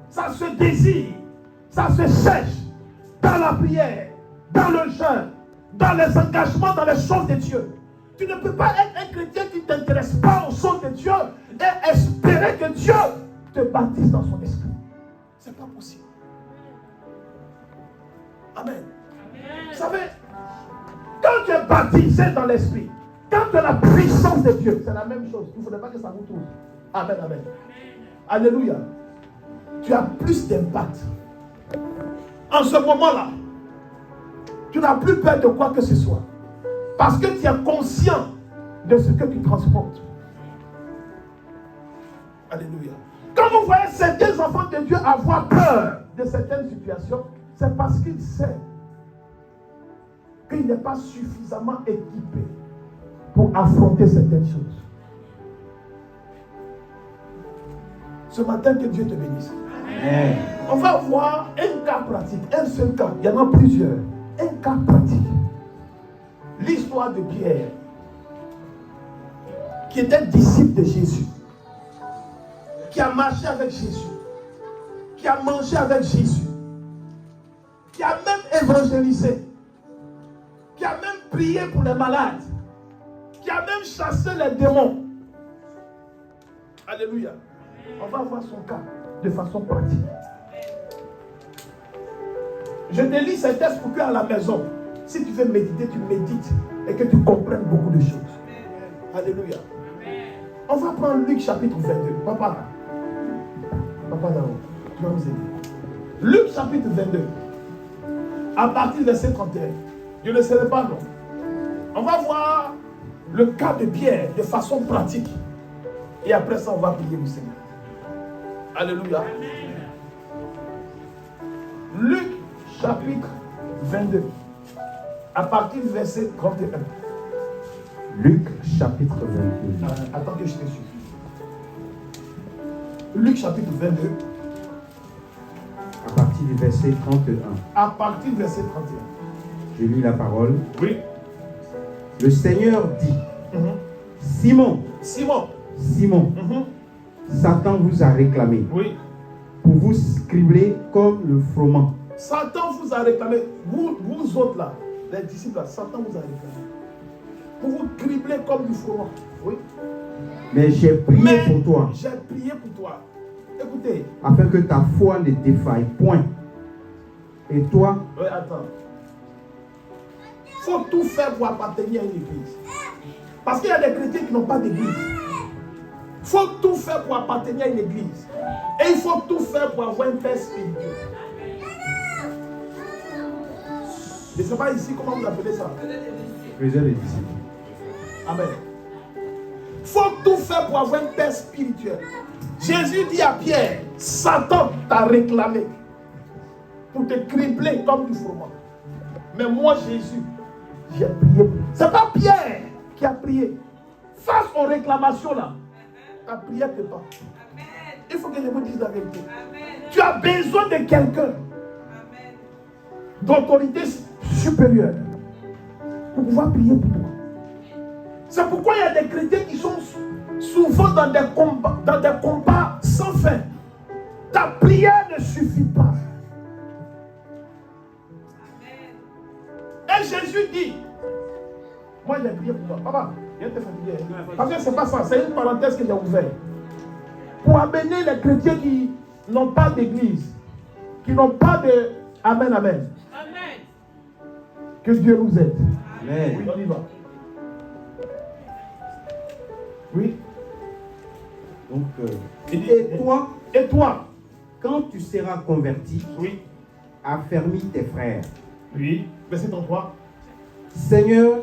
Speaker 4: Ça se désire, ça se cherche dans la prière, dans le jeûne, dans les engagements, dans les choses de Dieu. Tu ne peux pas être un chrétien qui ne t'intéresse pas aux choses de Dieu et espérer que Dieu te baptise dans son esprit. Ce n'est pas possible. Amen. Vous savez, quand tu es baptisé dans l'esprit, quand tu as la puissance de Dieu, c'est la même chose. Il ne faudrait pas que ça vous trouve. Amen, amen. Alléluia. Tu as plus d'impact. En ce moment-là, tu n'as plus peur de quoi que ce soit. Parce que tu es conscient de ce que tu transportes. Alléluia. Quand vous voyez certains enfants de Dieu avoir peur de certaines situations, c'est parce qu'ils savent qu'il n'est pas suffisamment équipé pour affronter certaines choses. Ce matin, que Dieu te bénisse.
Speaker 6: Amen.
Speaker 4: On va voir un cas pratique, un seul cas. Il y en a plusieurs. Un cas pratique. L'histoire de Pierre, qui était disciple de Jésus, qui a marché avec Jésus, qui a mangé avec Jésus, qui a même évangélisé, qui a même prié pour les malades, qui a même chassé les démons. Alléluia. On va voir son cas de façon pratique. Je te lis ces textes pour qu'à la maison, si tu veux méditer, tu médites et que tu comprennes beaucoup de choses. Alléluia. On va prendre Luc chapitre 22. Papa là-haut, tu vas vous aider. Luc chapitre 22. À partir du verset 31. Je ne serai pas long. On va voir le cas de Pierre de façon pratique. Et après ça, on va prier le Seigneur. Alléluia. Luc chapitre 22. À partir du verset 31.
Speaker 6: Luc chapitre 22.
Speaker 4: Attends que je te suis. Luc chapitre 22.
Speaker 6: À partir du verset 31.
Speaker 4: À partir du verset 31.
Speaker 6: Je lis la parole.
Speaker 4: Oui.
Speaker 6: Le Seigneur dit, Simon,
Speaker 4: Simon.
Speaker 6: Satan vous a réclamé
Speaker 4: Oui.
Speaker 6: pour vous scribler comme le froment.
Speaker 4: Satan vous a réclamé. Vous autres là, les disciples là, Satan vous a réclamé. Pour vous cribler comme du froment. Oui.
Speaker 6: Mais j'ai prié pour toi,
Speaker 4: J'ai prié pour toi. Écoutez.
Speaker 6: afin que ta foi ne défaille point. Et toi,
Speaker 4: Oui, attends. Il faut tout faire pour appartenir à une église. Parce qu'il y a des chrétiens qui n'ont pas d'église. Il faut tout faire pour appartenir à une église. Et il faut tout faire pour avoir un père spirituel. Je ne sais pas ici comment vous appelez ça.
Speaker 6: Faisait les disciples.
Speaker 4: Amen. Il faut tout faire pour avoir un père spirituel. Jésus dit à Pierre, Satan t'a réclamé pour te cribler comme du fromage. Mais moi, Jésus, j'ai prié. Ce n'est pas Pierre qui a prié. Face aux réclamations là, ta prière ne peut pas. Il faut que je vous dise la vérité. Tu as besoin de quelqu'un d'autorité supérieure pour pouvoir prier pour toi. C'est pourquoi il y a des chrétiens qui sont souvent dans des combats sans fin. Ta prière ne suffit pas. Et Jésus dit, moi j'ai prié pour toi. Papa, viens te fatiguer. Parce que c'est pas ça, c'est une parenthèse que j'ai ouverte. Pour amener les chrétiens qui n'ont pas d'église, qui n'ont pas de... Amen, amen.
Speaker 5: Amen.
Speaker 4: Que Dieu nous aide.
Speaker 6: Amen.
Speaker 4: Oui, on y va. Oui.
Speaker 6: Donc,
Speaker 4: Et toi,
Speaker 6: quand tu seras converti,
Speaker 4: oui,
Speaker 6: affermis tes frères.
Speaker 4: oui, verset 33.
Speaker 6: Seigneur,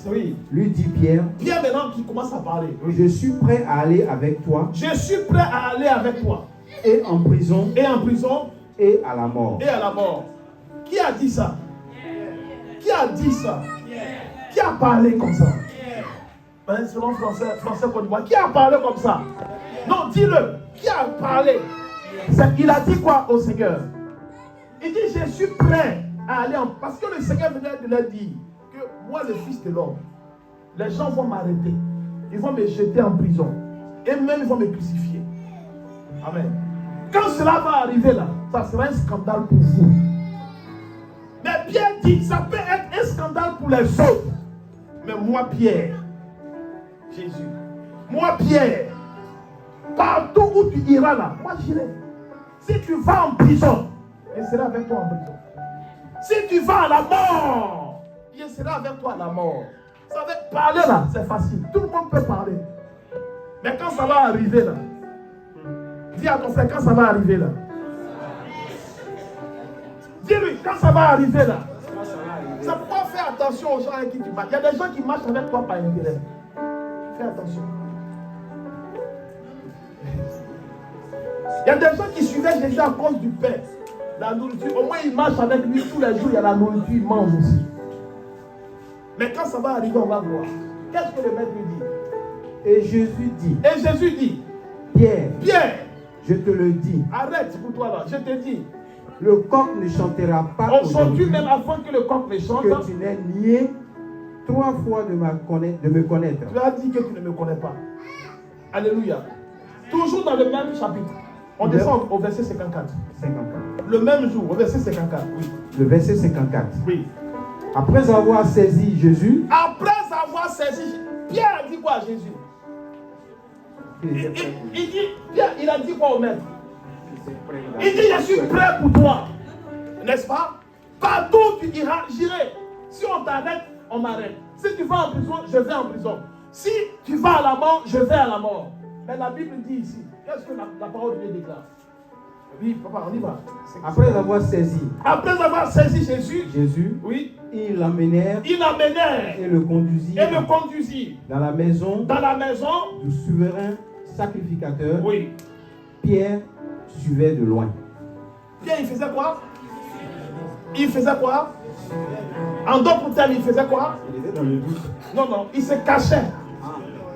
Speaker 4: Oui.
Speaker 6: lui dit Pierre,
Speaker 4: Pierre maintenant qui commence à parler. Oui.
Speaker 6: je suis prêt à aller avec toi
Speaker 4: Je suis prêt à aller avec toi.
Speaker 6: et en prison
Speaker 4: Et en prison,
Speaker 6: et à la mort.
Speaker 4: et à la mort. Qui a dit ça? Qui a dit ça? Qui a parlé comme ça? Ben, selon français Côte d'Ivoire. Qui a parlé comme ça? Non, dis-le. Qui a parlé? Il a dit quoi au Seigneur? Il dit, je suis prêt à aller en... Parce que le Seigneur venait de leur dire que moi, le Fils de l'homme, les gens vont m'arrêter. Ils vont me jeter en prison. Et même ils vont me crucifier. Amen. Quand cela va arriver là, ça sera un scandale pour vous. Mais Pierre dit, ça peut être un scandale pour les autres. Mais moi, Pierre, Jésus, moi, Pierre, partout où tu iras là, moi j'irai. Si tu vas en prison, je serai avec toi en prison. Si tu vas à la mort, je serai avec toi à la mort. Ça veut parler là, c'est facile. Tout le monde peut parler. Mais quand ça va arriver là, dis à ton frère, quand ça va arriver là. Dis-lui, quand ça va arriver là. C'est pourquoi fais attention aux gens avec qui tu marches. Il y a des gens qui marchent avec toi par intérêt. Fais attention. Il y a des gens qui suivaient Jésus à cause du pain, la nourriture. Au moins, ils marchent avec lui tous les jours. Il y a la nourriture, ils mangent aussi. Mais quand ça va arriver, on va voir. Qu'est-ce que le maître lui dit?
Speaker 6: Et Jésus dit,
Speaker 4: Pierre,
Speaker 6: je te le dis,
Speaker 4: arrête pour toi là, je te dis.
Speaker 6: le coq ne chantera pas
Speaker 4: Aujourd'hui, même avant que le coq ne chante,
Speaker 6: que tu n'aies nié 3 fois de me connaître.
Speaker 4: tu as dit que tu ne me connais pas. Alléluia. Toujours dans le même chapitre. On descend au verset 54.
Speaker 6: 54.
Speaker 4: Le même jour, au verset 54. Oui.
Speaker 6: Le verset 54.
Speaker 4: Oui.
Speaker 6: Après avoir saisi Jésus,
Speaker 4: Après avoir saisi, Pierre a dit quoi à Jésus? Il dit, Pierre, il a dit quoi au maître? Il dit, je suis prêt pour toi. N'est-ce pas? Partout où tu iras, j'irai. Si on t'arrête, on m'arrête. Si tu vas en prison, je vais en prison. Si tu vas à la mort, je vais à la mort. Mais la Bible dit ici, qu'est-ce que la parole de Dieu déclare? Oui, papa, on y va.
Speaker 6: après avoir saisi
Speaker 4: Jésus, oui,
Speaker 6: ils l'amenèrent et le conduisirent dans la maison du souverain sacrificateur.
Speaker 4: Oui.
Speaker 6: Pierre suivait de loin.
Speaker 4: Pierre, il faisait quoi? Il faisait quoi? En d'autres termes, il faisait quoi?
Speaker 6: Il était dans le doute.
Speaker 4: Non, il se cachait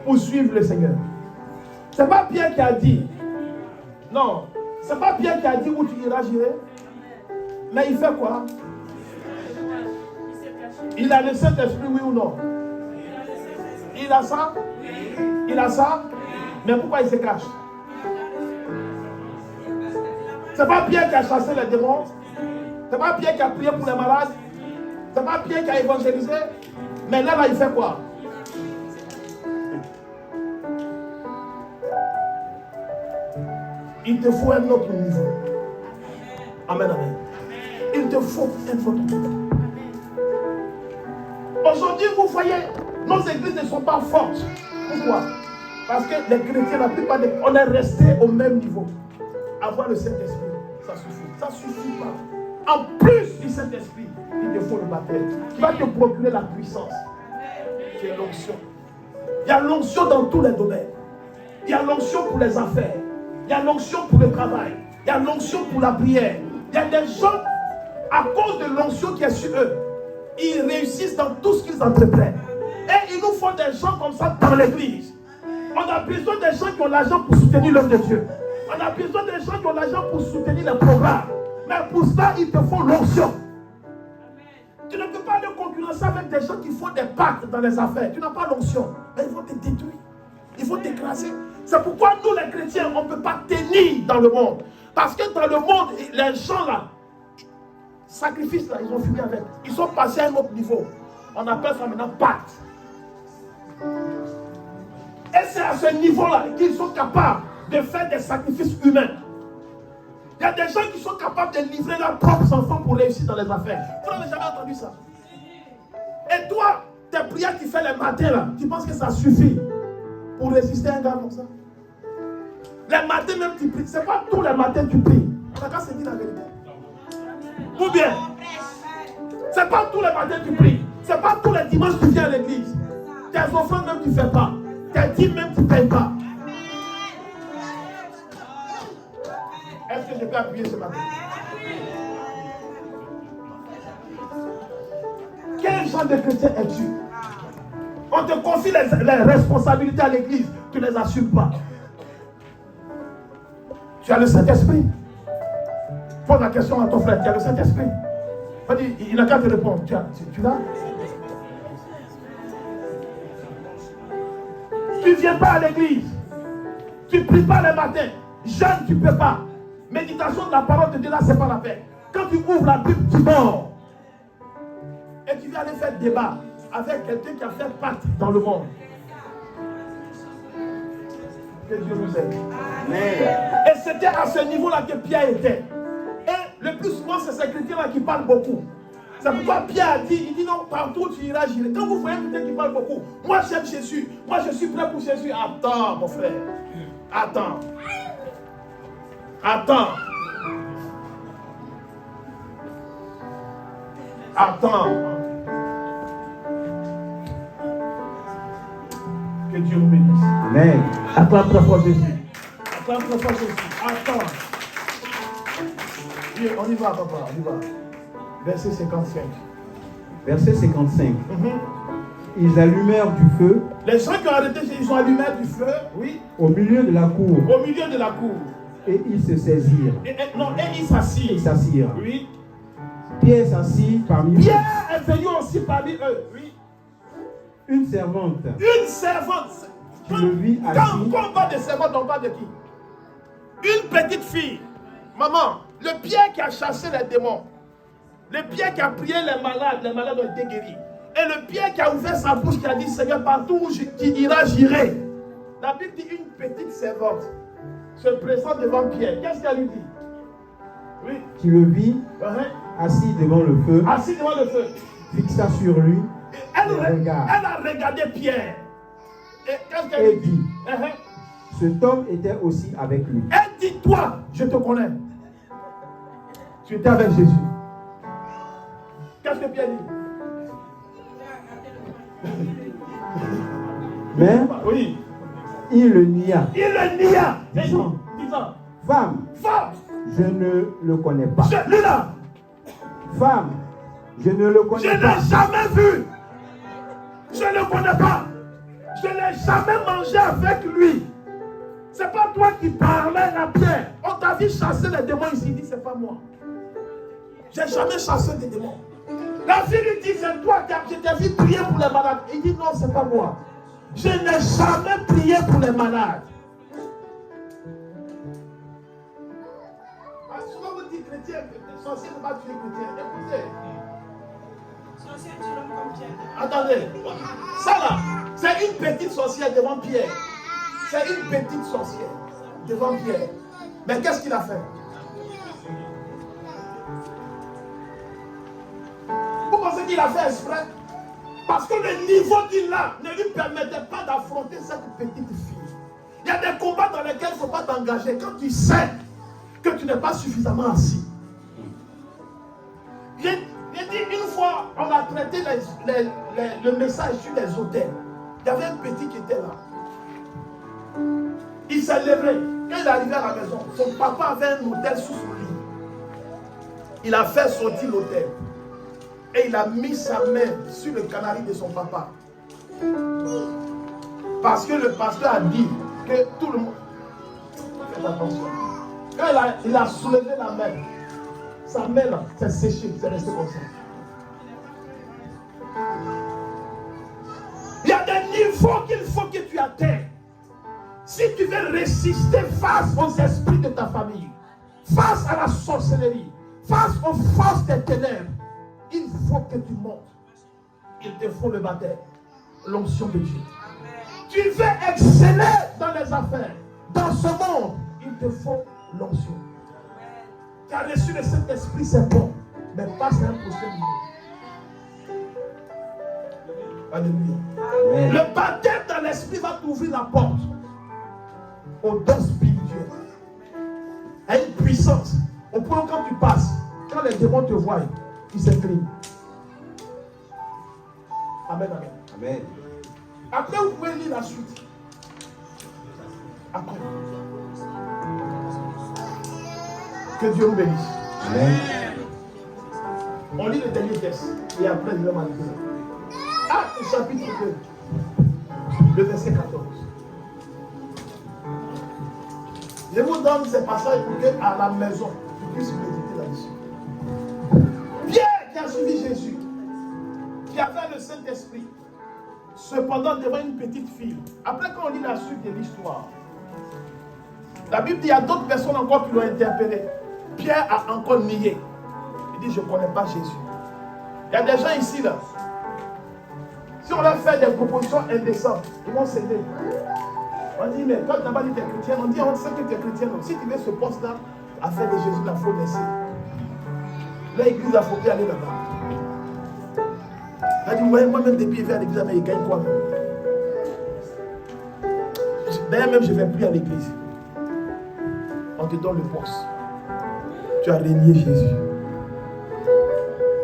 Speaker 4: pour suivre le Seigneur. C'est pas Pierre qui a dit. Non, c'est pas Pierre qui a dit où tu iras, j'irai. Mais il fait quoi? Il a le Saint-Esprit, oui ou non? Il a ça? Il a ça? Mais pourquoi il se cache? C'est pas Pierre qui a chassé les démons. C'est pas Pierre qui a prié pour les malades. C'est pas Pierre qui a évangélisé. Mais là, il fait quoi? Il te faut un autre niveau. Amen, amen. Il te faut un autre niveau. Aujourd'hui, vous voyez, nos églises ne sont pas fortes. Pourquoi? Parce que les chrétiens, la plupart des... On est resté au même niveau. Avoir le Saint-Esprit, ça suffit. Ça ne suffit pas. En plus du Saint-Esprit, il te faut le baptême qui va te procurer la puissance. C'est l'onction. Il y a l'onction dans tous les domaines. Il y a l'onction pour les affaires. Il y a l'onction pour le travail. Il y a l'onction pour la prière. Il y a des gens, à cause de l'onction qui est sur eux, ils réussissent dans tout ce qu'ils entreprennent. Et il nous faut des gens comme ça dans l'église. On a besoin des gens qui ont l'argent pour soutenir l'œuvre de Dieu. On a besoin des gens qui ont l'argent pour soutenir les programmes. Mais pour ça, il te faut l'onction. Tu ne peux pas aller concurrencer avec des gens qui font des pactes dans les affaires. Tu n'as pas l'onction. Mais ils vont te détruire. Ils vont t'écraser. C'est pourquoi nous, les chrétiens, on ne peut pas tenir dans le monde. Parce que dans le monde, les gens là, sacrifices là, ils ont fini avec. Ils sont passés à un autre niveau. On appelle ça maintenant pacte. Et c'est à ce niveau-là qu'ils sont capables de faire des sacrifices humains. Il y a des gens qui sont capables de livrer leurs propres enfants pour réussir dans les affaires. Vous n'avez jamais entendu ça? Et toi, tes prières que tu fais les matins là, tu penses que ça suffit pour résister à un gars comme ça? Les matins même tu pries. C'est pas tous les matins tu pries. On a qu'à se dire la vérité. Ou bien, c'est pas tous les matins tu pries. C'est pas tous les dimanches tu viens à l'église. Tes offrandes même tu ne fais pas. Tes dîmes même tu ne payes pas. Est-ce que je peux appuyer ce matin? Quel genre de chrétien es-tu? On te confie les responsabilités à l'église. Tu ne les assumes pas. Tu as le Saint-Esprit. Pose la question à ton frère. Tu as le Saint-Esprit. Il n'a qu'à te répondre. Tu l'as? Tu ne viens pas à l'église. Tu ne pries pas le matin. Jeûne, tu ne peux pas. Méditation de la parole de Dieu, là, ce n'est pas la peine. Quand tu ouvres la Bible, tu dors. Et tu viens aller faire débat avec quelqu'un qui a fait pacte dans le monde. Que Dieu nous aide. Et c'était à ce niveau-là que Pierre était. Et le plus souvent, c'est ces chrétiens-là qui parlent beaucoup. C'est pourquoi Pierre a dit, il dit non, partout tu iras gérer. Quand vous voyez quelqu'un qui parle beaucoup, moi j'aime Jésus, moi je suis prêt pour Jésus. Attends, mon frère. Attends. Attends. Attends. Que Dieu nous bénisse.
Speaker 6: Amen.
Speaker 4: Attends très fort Jésus. Attends très fort Jésus. Attends. Dieu, on y va, papa, on y va. Verset 55.
Speaker 6: Verset 55. Ils allumèrent du feu.
Speaker 4: Les gens qui ont arrêté, ils ont allumé du feu, oui.
Speaker 6: Au milieu de la cour.
Speaker 4: Au milieu de la cour.
Speaker 6: Et ils se saisirent.
Speaker 4: Et ils s'assirent.
Speaker 6: Ils s'assirent.
Speaker 4: Oui.
Speaker 6: Pierre s'assit parmi eux.
Speaker 4: Pierre est venu aussi parmi eux. Oui.
Speaker 6: Une servante.
Speaker 4: Une servante.
Speaker 6: Qui le vit assis.
Speaker 4: Quand on parle de servante, on parle de qui? Une petite fille. Maman, le Pierre qui a chassé les démons. Le Pierre qui a prié les malades ont été guéris. Et le Pierre qui a ouvert sa bouche, qui a dit, Seigneur, partout où tu iras, j'irai. La Bible dit une petite servante se présente devant Pierre. Qu'est-ce qu'elle lui dit? Oui.
Speaker 6: Qui le vit assis devant le feu.
Speaker 4: Assis devant le feu.
Speaker 6: Fixa sur lui.
Speaker 4: Elle a regardé Pierre. Et qu'est-ce qu'elle lui dit?
Speaker 6: Cet homme était aussi avec lui.
Speaker 4: Elle dit, toi, je te connais. Tu étais avec Jésus. Qu'est-ce que Pierre dit?
Speaker 6: Mais
Speaker 4: oui.
Speaker 6: Il le nia.
Speaker 4: Il le nia.
Speaker 6: Disant, femme, je ne le connais pas.
Speaker 4: Lui-là.
Speaker 6: Femme, je ne le connais pas.
Speaker 4: Je ne l'ai jamais vu. Je ne le connais pas. Je n'ai jamais mangé avec lui. C'est pas toi qui parlais à Pierre. On t'a vu chasser les démons ici. Il dit, c'est pas moi. J'ai jamais chassé des démons. La fille lui dit, c'est toi qui je t'ai vu prier pour les malades. Il dit, non, c'est pas moi. Je n'ai jamais prié pour les malades. Souvent vous dites chrétien, sorcier ne va pas tuer chrétien. Écoutez. Sorcier tue l'homme comme Pierre. Attendez. Ça là, c'est une petite sorcière devant Pierre. C'est une petite sorcière devant Pierre. Mais qu'est-ce qu'il a fait? Vous pensez qu'il a fait exprès? Parce que le niveau qu'il a ne lui permettait pas d'affronter cette petite fille. Il y a des combats dans lesquels il ne faut pas t'engager quand tu sais que tu n'es pas suffisamment assis. J'ai dit une fois, on a traité le message sur les hôtels. Il y avait un petit qui était là. Il s'est levé. Quand il est arrivé à la maison, son papa avait un hôtel sous son lit. Il a fait sortir l'hôtel. Et il a mis sa main sur le canari de son papa. Parce que le pasteur a dit que tout le monde... Faites attention. Quand il a soulevé la main, sa main là, s'est séchée, c'est resté comme ça. Il y a des niveaux qu'il faut que tu atteignes. Si tu veux résister face aux esprits de ta famille, face à la sorcellerie, face aux forces des ténèbres, il faut que tu montes. Il te faut le baptême, l'onction de Dieu. Tu veux exceller dans les affaires. Dans ce monde, il te faut l'onction. Tu as reçu le Saint-Esprit, c'est bon, mais passe à un prochain niveau. Alléluia. Amen. Le baptême dans l'esprit va t'ouvrir la porte au don spirituel, à une puissance. Au point où quand tu passes, quand les démons te voient, ils s'inclinent. Amen, amen.
Speaker 6: Amen.
Speaker 4: Après, vous pouvez lire la suite. Après. Que Dieu nous bénisse.
Speaker 6: Amen.
Speaker 4: On lit le dernier texte et après je vais m'arrêter. Actes chapitre 2, le verset 14. Je vous donne ces passages pour que à la maison, tu puisses méditer là-dessus. Pierre qui a suivi Jésus, qui avait le Saint-Esprit, cependant devant une petite fille. Après quand on lit la suite de l'histoire, la Bible dit qu'il y a d'autres personnes encore qui l'ont interpellé. Pierre a encore nié. Il dit, je ne connais pas Jésus. Il y a des gens ici, là. Si on leur fait des propositions indécentes, ils vont céder. On dit, mais quand tu n'as pas dit que tu es chrétien, on dit, on sait que tu es chrétien. Donc, si tu veux ce poste-là, à faire de Jésus, il faut laisser. L'église, il faut plus aller là-bas. Il a dit, moi-même, depuis, je vais à l'église américaine, quoi. D'ailleurs, même, je ne vais plus à l'église. On te donne le poste. Tu as renié Jésus.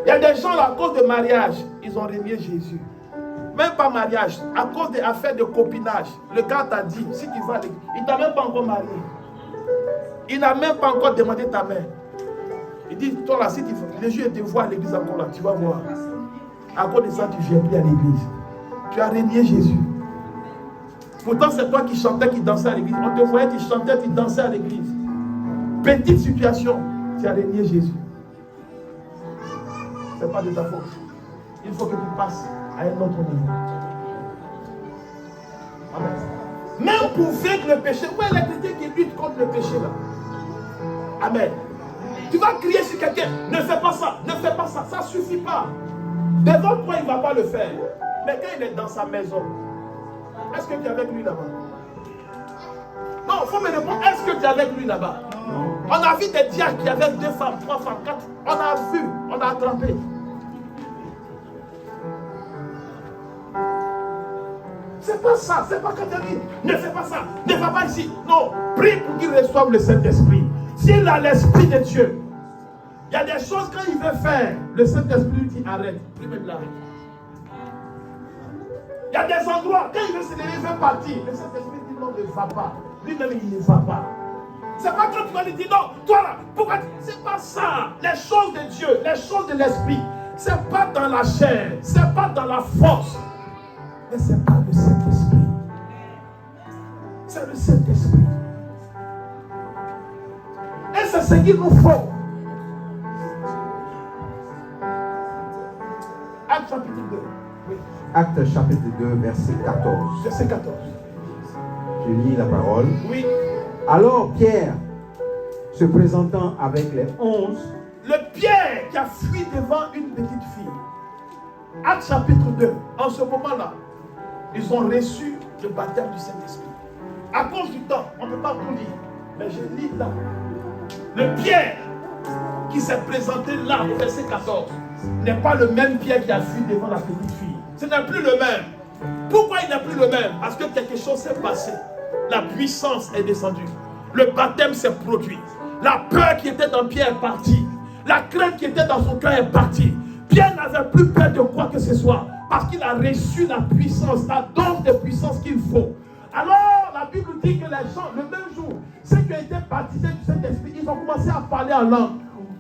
Speaker 4: Il y a des gens là, à cause de mariage, ils ont renié Jésus. Même pas mariage, à cause des affaires de copinage. Le gars t'a dit, si tu vas à l'église, il ne t'a même pas encore marié. Il n'a même pas encore demandé ta main. Il dit, toi là, si tu les yeux te voient à l'église encore là, tu vas voir. À cause de ça, tu ne viens plus à l'église. Tu as renié Jésus. Pourtant, c'est toi qui chantais, qui dansais à l'église. On te voyait, tu chantais, tu dansais à l'église. Petite situation, tu as renié Jésus. Ce n'est pas de ta faute. Il faut que tu passes à un autre niveau. Amen. Même pour vaincre le péché, où est les chrétiens qui luttent contre le péché là? Amen. Tu vas crier sur quelqu'un, ne fais pas ça, ne fais pas ça, ça ne suffit pas. Devant toi, il ne va pas le faire. Mais quand il est dans sa maison, est-ce que tu es avec lui là-bas? Non, il faut me répondre, est-ce que tu es avec lui là-bas? On a vu des diacres qui avaient 2 femmes, 3 femmes, 4. On a vu, on a attrapé. C'est pas ça, c'est pas Catherine. Ne fais pas ça, ne va pas ici. Non, prie pour qu'il reçoive le Saint-Esprit. S'il a l'Esprit de Dieu, il y a des choses quand il veut faire, le Saint-Esprit lui dit arrête, lui-même l'arrête. Il y a des endroits, quand il veut se lever, il veut partir. Le Saint-Esprit dit non, ne va pas. Lui-même, il ne va pas. C'est pas quand tu vas lui dire non, toi là, pourquoi? C'est pas ça. Les choses de Dieu, les choses de l'Esprit, c'est pas dans la chair, c'est pas dans la force. Mais c'est pas le Saint-Esprit. C'est le Saint-Esprit. Et c'est ce qu'il nous faut. Acte chapitre 2. Oui.
Speaker 6: Acte chapitre 2, verset 14.
Speaker 4: Verset 14.
Speaker 6: Je lis la parole.
Speaker 4: Oui.
Speaker 6: Alors Pierre, se présentant avec les 11,
Speaker 4: le Pierre qui a fui devant une petite fille. Acte chapitre 2. En ce moment-là, ils ont reçu le baptême du Saint-Esprit. À cause du temps, on ne peut pas tout lire. Mais je lis là. Le Pierre qui s'est présenté là, au verset 14, n'est pas le même Pierre qui a fui devant la petite fille. Ce n'est plus le même. Pourquoi il n'est plus le même? Parce que quelque chose s'est passé. La puissance est descendue. Le baptême s'est produit. La peur qui était dans Pierre est partie. La crainte qui était dans son cœur est partie. Pierre n'avait plus peur de quoi que ce soit. Parce qu'il a reçu la puissance, la dose de puissance qu'il faut. Alors, la Bible dit que les gens, le même jour, ceux qui ont été baptisés du Saint-Esprit, ils ont commencé à parler en langue.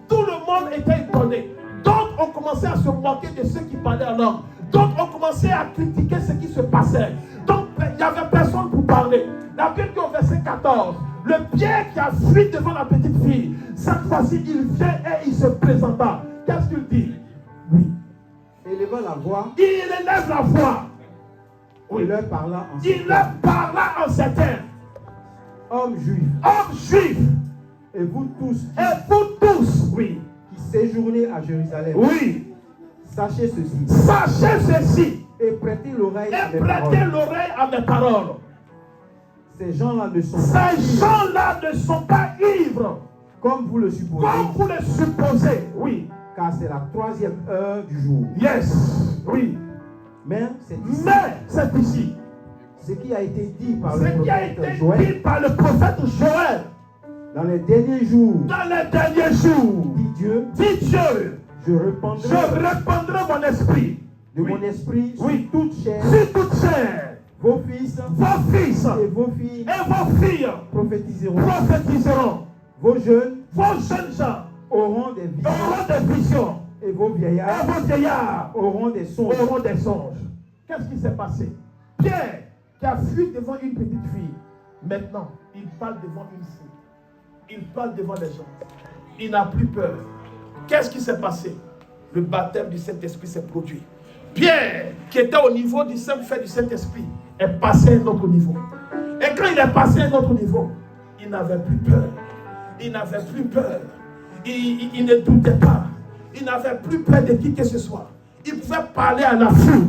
Speaker 4: Tout le monde était étonné. D'autres ont commencé à se moquer de ceux qui parlaient en langue. D'autres ont commencé à critiquer ce qui se passait. Donc, il n'y avait personne pour parler. La Bible dit au verset 14, le Pierre qui a fui devant la petite fille, cette fois-ci, il vient et il se présenta. Qu'est-ce qu'il dit? Oui.
Speaker 6: Élevant la voix,
Speaker 4: Il élève la voix.
Speaker 6: il leur parla en
Speaker 4: Il leur parla en ces termes.
Speaker 6: Hommes juifs,
Speaker 4: Hommes juifs,
Speaker 6: et vous tous
Speaker 4: et vous tous, oui,
Speaker 6: qui séjournez à Jérusalem,
Speaker 4: oui,
Speaker 6: sachez ceci,
Speaker 4: sachez ceci,
Speaker 6: et prêtez l'oreille à
Speaker 4: et
Speaker 6: mes
Speaker 4: prêtez
Speaker 6: paroles.
Speaker 4: l'oreille à mes paroles.
Speaker 6: Ces gens-là ne sont pas
Speaker 4: Ces
Speaker 6: ivres,
Speaker 4: gens-là ne sont pas ivres,
Speaker 6: comme vous le supposez,
Speaker 4: comme vous le supposez, oui,
Speaker 6: car c'est la 3e heure du jour.
Speaker 4: yes, oui,
Speaker 6: Mais c'est ici
Speaker 4: mais c'est ici,
Speaker 6: ce qui a été dit par
Speaker 4: ce
Speaker 6: le
Speaker 4: qui a
Speaker 6: prophète
Speaker 4: été dit
Speaker 6: Joël
Speaker 4: par le prophète Joël,
Speaker 6: dans les derniers jours,
Speaker 4: dans les derniers jours,
Speaker 6: dit Dieu,
Speaker 4: dit Dieu,
Speaker 6: je
Speaker 4: je
Speaker 6: répandrai
Speaker 4: répandrai mon esprit,
Speaker 6: de
Speaker 4: oui,
Speaker 6: mon esprit
Speaker 4: oui,
Speaker 6: sur toute chair,
Speaker 4: sur toute chair,
Speaker 6: vos fils
Speaker 4: vos fils
Speaker 6: et vos filles
Speaker 4: et vos filles
Speaker 6: prophétiseront,
Speaker 4: prophétiseront,
Speaker 6: vos jeunes
Speaker 4: vos jeunes gens
Speaker 6: auront des visions
Speaker 4: auront des visions,
Speaker 6: et vos
Speaker 4: et
Speaker 6: vieillards
Speaker 4: vos vieillards
Speaker 6: auront des songes.
Speaker 4: auront des songes. Qu'est-ce qui s'est passé? Pierre, qui a fui devant une petite fille, maintenant, il parle devant une foule. Il parle devant les gens. Il n'a plus peur. Qu'est-ce qui s'est passé? Le baptême du Saint-Esprit s'est produit. Pierre, qui était au niveau du simple fait du Saint-Esprit, est passé à un autre niveau. Et quand il est passé à un autre niveau, il n'avait plus peur. Il n'avait plus peur. Il ne doutait pas. Il n'avait plus peur de qui que ce soit. Il pouvait parler à la foule.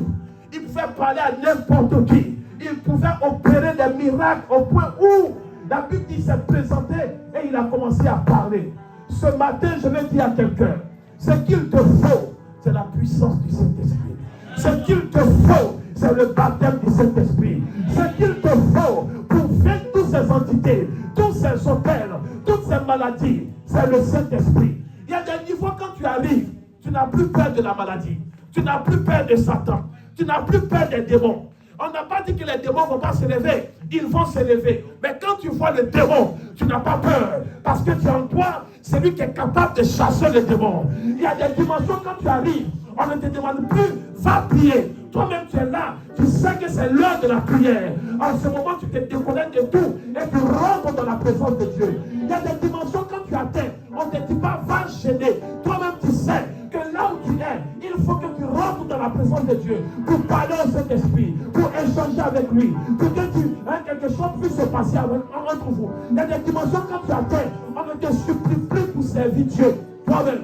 Speaker 4: Il pouvait parler à n'importe qui. Il pouvait opérer des miracles au point où la Bible dit s'est présenté et il a commencé à parler. Ce matin, je vais dire à quelqu'un, ce qu'il te faut, c'est la puissance du Saint-Esprit. Ce qu'il te faut, c'est le baptême du Saint-Esprit. Ce qu'il te faut pour vaincre toutes ces entités, tous ces hôtels, toutes ces maladies, c'est le Saint-Esprit. Il y a des niveaux quand tu arrives, tu n'as plus peur de la maladie. Tu n'as plus peur de Satan. Tu n'as plus peur des démons. On n'a pas dit que les démons ne vont pas se lever. Ils vont se lever. Mais quand tu vois le démon, tu n'as pas peur. Parce que tu es en toi, celui qui est capable de chasser le démon. Il y a des dimensions quand tu arrives. On ne te demande plus, va prier. Toi-même tu es là. Tu sais que c'est l'heure de la prière. En ce moment, tu te déconnectes de tout. Et tu rentres dans la présence de Dieu. Il y a des dimensions quand tu atteins. On ne te dit pas, va gêner. Toi-même tu sais que là où tu es, il faut que tu rentres dans la présence de Dieu pour parler au Saint-Esprit, pour échanger avec lui, pour que quelque chose puisse se passer entre vous. Il y a des dimensions quand tu atteins, on ne te supplie plus pour servir Dieu. Toi-même,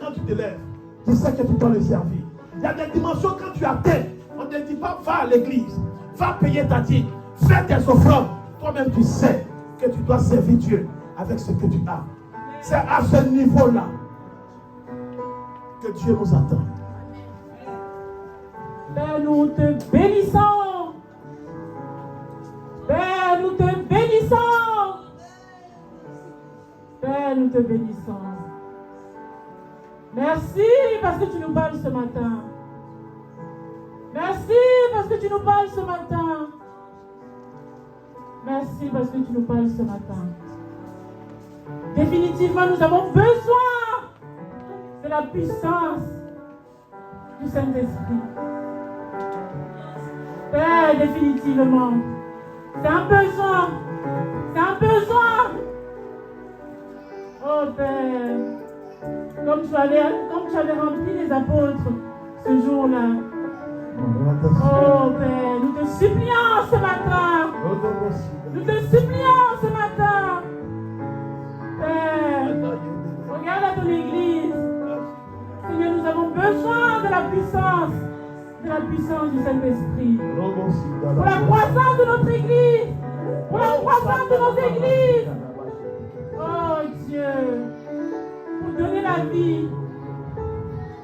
Speaker 4: quand tu te lèves, tu sais que tu dois le servir. Il y a des dimensions quand tu atteins, on ne te dit pas va à l'église, va payer ta dîme, fais tes offrandes. Toi-même tu sais que tu dois servir Dieu avec ce que tu as. C'est à ce niveau-là que Dieu nous attend.
Speaker 2: Père, nous te bénissons. Père, nous te bénissons. Père, nous te bénissons. Merci parce que tu nous parles ce matin. Merci parce que tu nous parles ce matin. Merci parce que tu nous parles ce matin. Définitivement, nous avons besoin de la puissance du Saint-Esprit. Père, définitivement, c'est un besoin. C'est un besoin. Oh Père, comme tu avais rempli les apôtres ce jour-là. Oh Père, nous te supplions ce matin. Nous te supplions ce matin. Père, regarde à ton église. Seigneur, nous avons besoin de la puissance du Saint-Esprit. Pour la croissance de notre église. Pour la croissance de nos églises. Oh Dieu, pour donner la vie,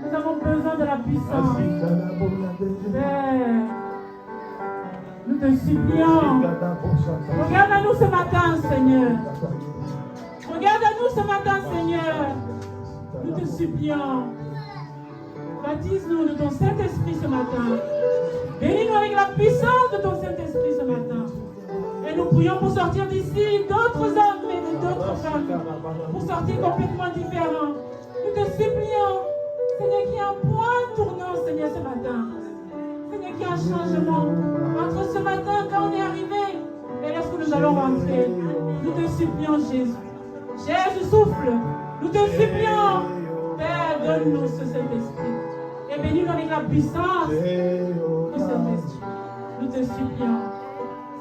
Speaker 2: nous avons besoin de la puissance. Père, Nous te supplions. Regarde à nous ce matin, Seigneur. Regarde à nous ce matin, Seigneur. Nous te supplions. Baptise-nous de ton Saint-Esprit ce matin. Bénis-nous avec la puissance de ton Saint-Esprit ce matin. Et nous prions pour sortir d'ici d'autres hommes et d'autres femmes. Pour sortir complètement différents. Nous te supplions, Seigneur, qu'il y ait un point tournant, Seigneur, ce matin. Seigneur, qu'il y ait un changement entre ce matin quand on est arrivé et lorsque nous allons rentrer. Nous te supplions, Jésus. Jésus, souffle. Nous te supplions. Père, donne-nous ce Saint-Esprit. Et bénis-nous avec la puissance du Saint-Esprit. Nous te supplions.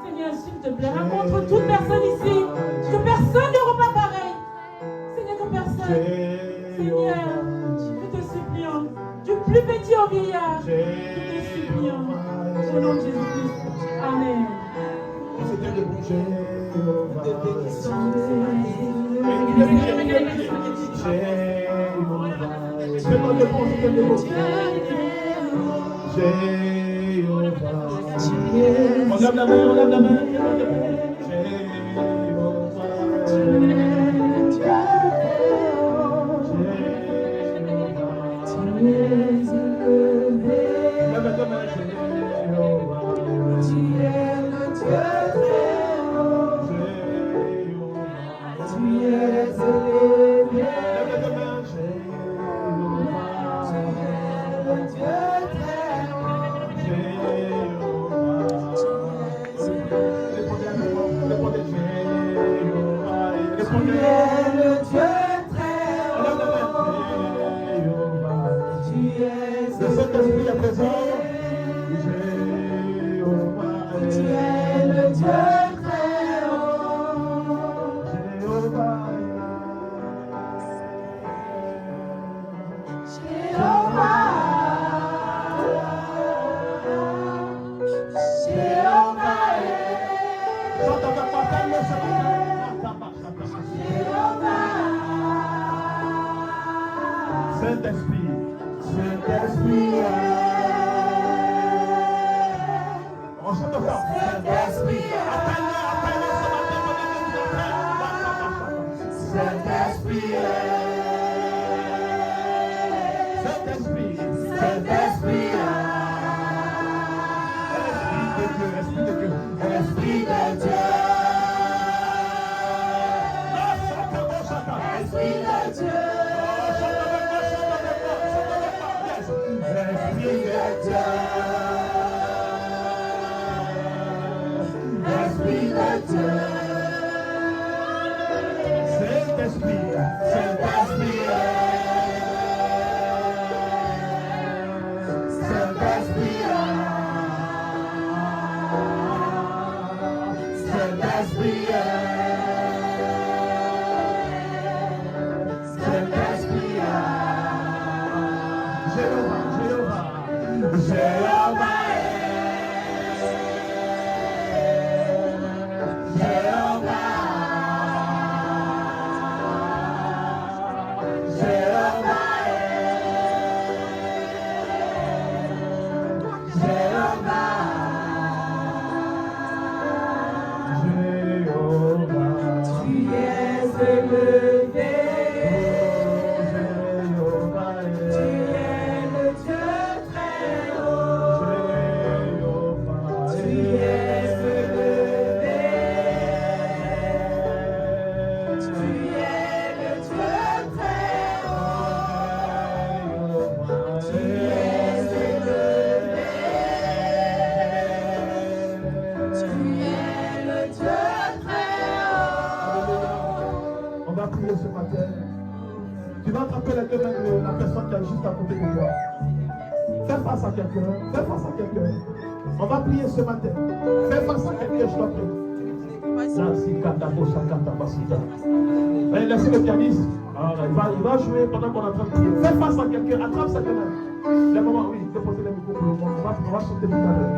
Speaker 2: Seigneur, s'il te plaît, rencontre toute personne ici. Que personne ne repart pareil. Seigneur, que personne. Seigneur, nous te supplions. Du plus petit au vieillard. Nous te supplions. Au nom de Jésus-Christ. Amen.
Speaker 4: On lève la main, on lève la main. On va prier ce matin. Fais face à quelqu'un, je t'en prie. Laissez le pianiste. Il va jouer pendant qu'on est en train de prier. Fais face à quelqu'un, attrape sa main. Les moments, oui, déposez les micros pour le moment. On va chanter tout à l'heure.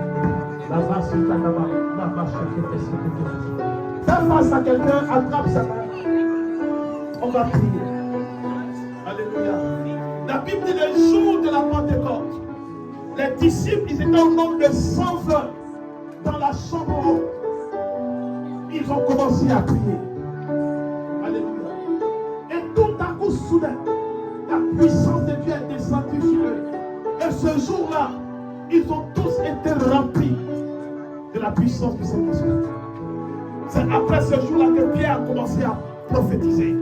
Speaker 4: Fais face à quelqu'un, attrape sa main. On va prier. Alléluia. La Bible dit le jour de la Pentecôte, les disciples, ils étaient au nombre de 120. dans la chambre haute, ils ont commencé à prier. Alléluia. Et tout à coup, soudain, la puissance de Dieu est descendue sur eux. Et ce jour-là, ils ont tous été remplis de la puissance du Saint-Esprit. C'est après ce jour-là que Pierre a commencé à prophétiser.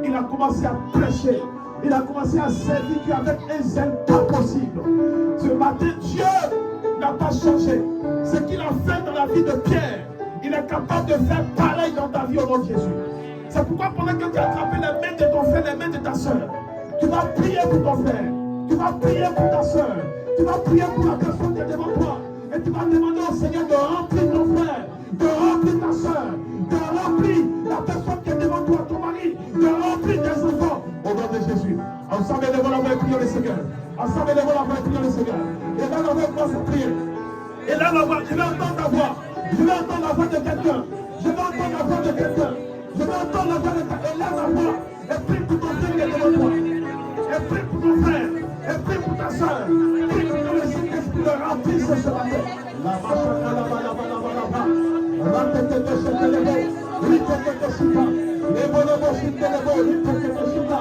Speaker 4: Il a commencé à prêcher. Il a commencé à servir Dieu avec un zèle pas possible. Ce matin, Dieu n'a pas changé. Ce qu'il a fait dans la vie de Pierre, il est capable de faire pareil dans ta vie au nom de Jésus. C'est pourquoi pendant que tu as attrapé les mains de ton frère, les mains de ta soeur, tu vas prier pour ton frère. Tu vas prier pour ta soeur. Tu vas prier pour la personne qui est devant toi. Et tu vas demander au Seigneur de remplir ton frère, de remplir ta soeur, de remplir la personne qui est devant toi, ton mari, de remplir tes enfants. Au nom de Jésus. Ensemble, devant la voix et prions le Seigneur. Ensemble, devant la voix et prions le Seigneur. Et là, la voix commence à prier. Et là, la voix, je vais entendre ta voix. Je vais entendre la voix de quelqu'un. Je vais entendre la voix de quelqu'un. Je vais entendre la voix de quelqu'un. Et là, la voix. Et prie pour ton frère qui est devant toi. Et prie pour ton frère. Et prie pour ta soeur. Prie pour que le Saint-Esprit le remplisse ce matin. La machaka, la bala. Rantete shetelebo. Rikete shita. Lebolobo shitelebo. Rikete shita.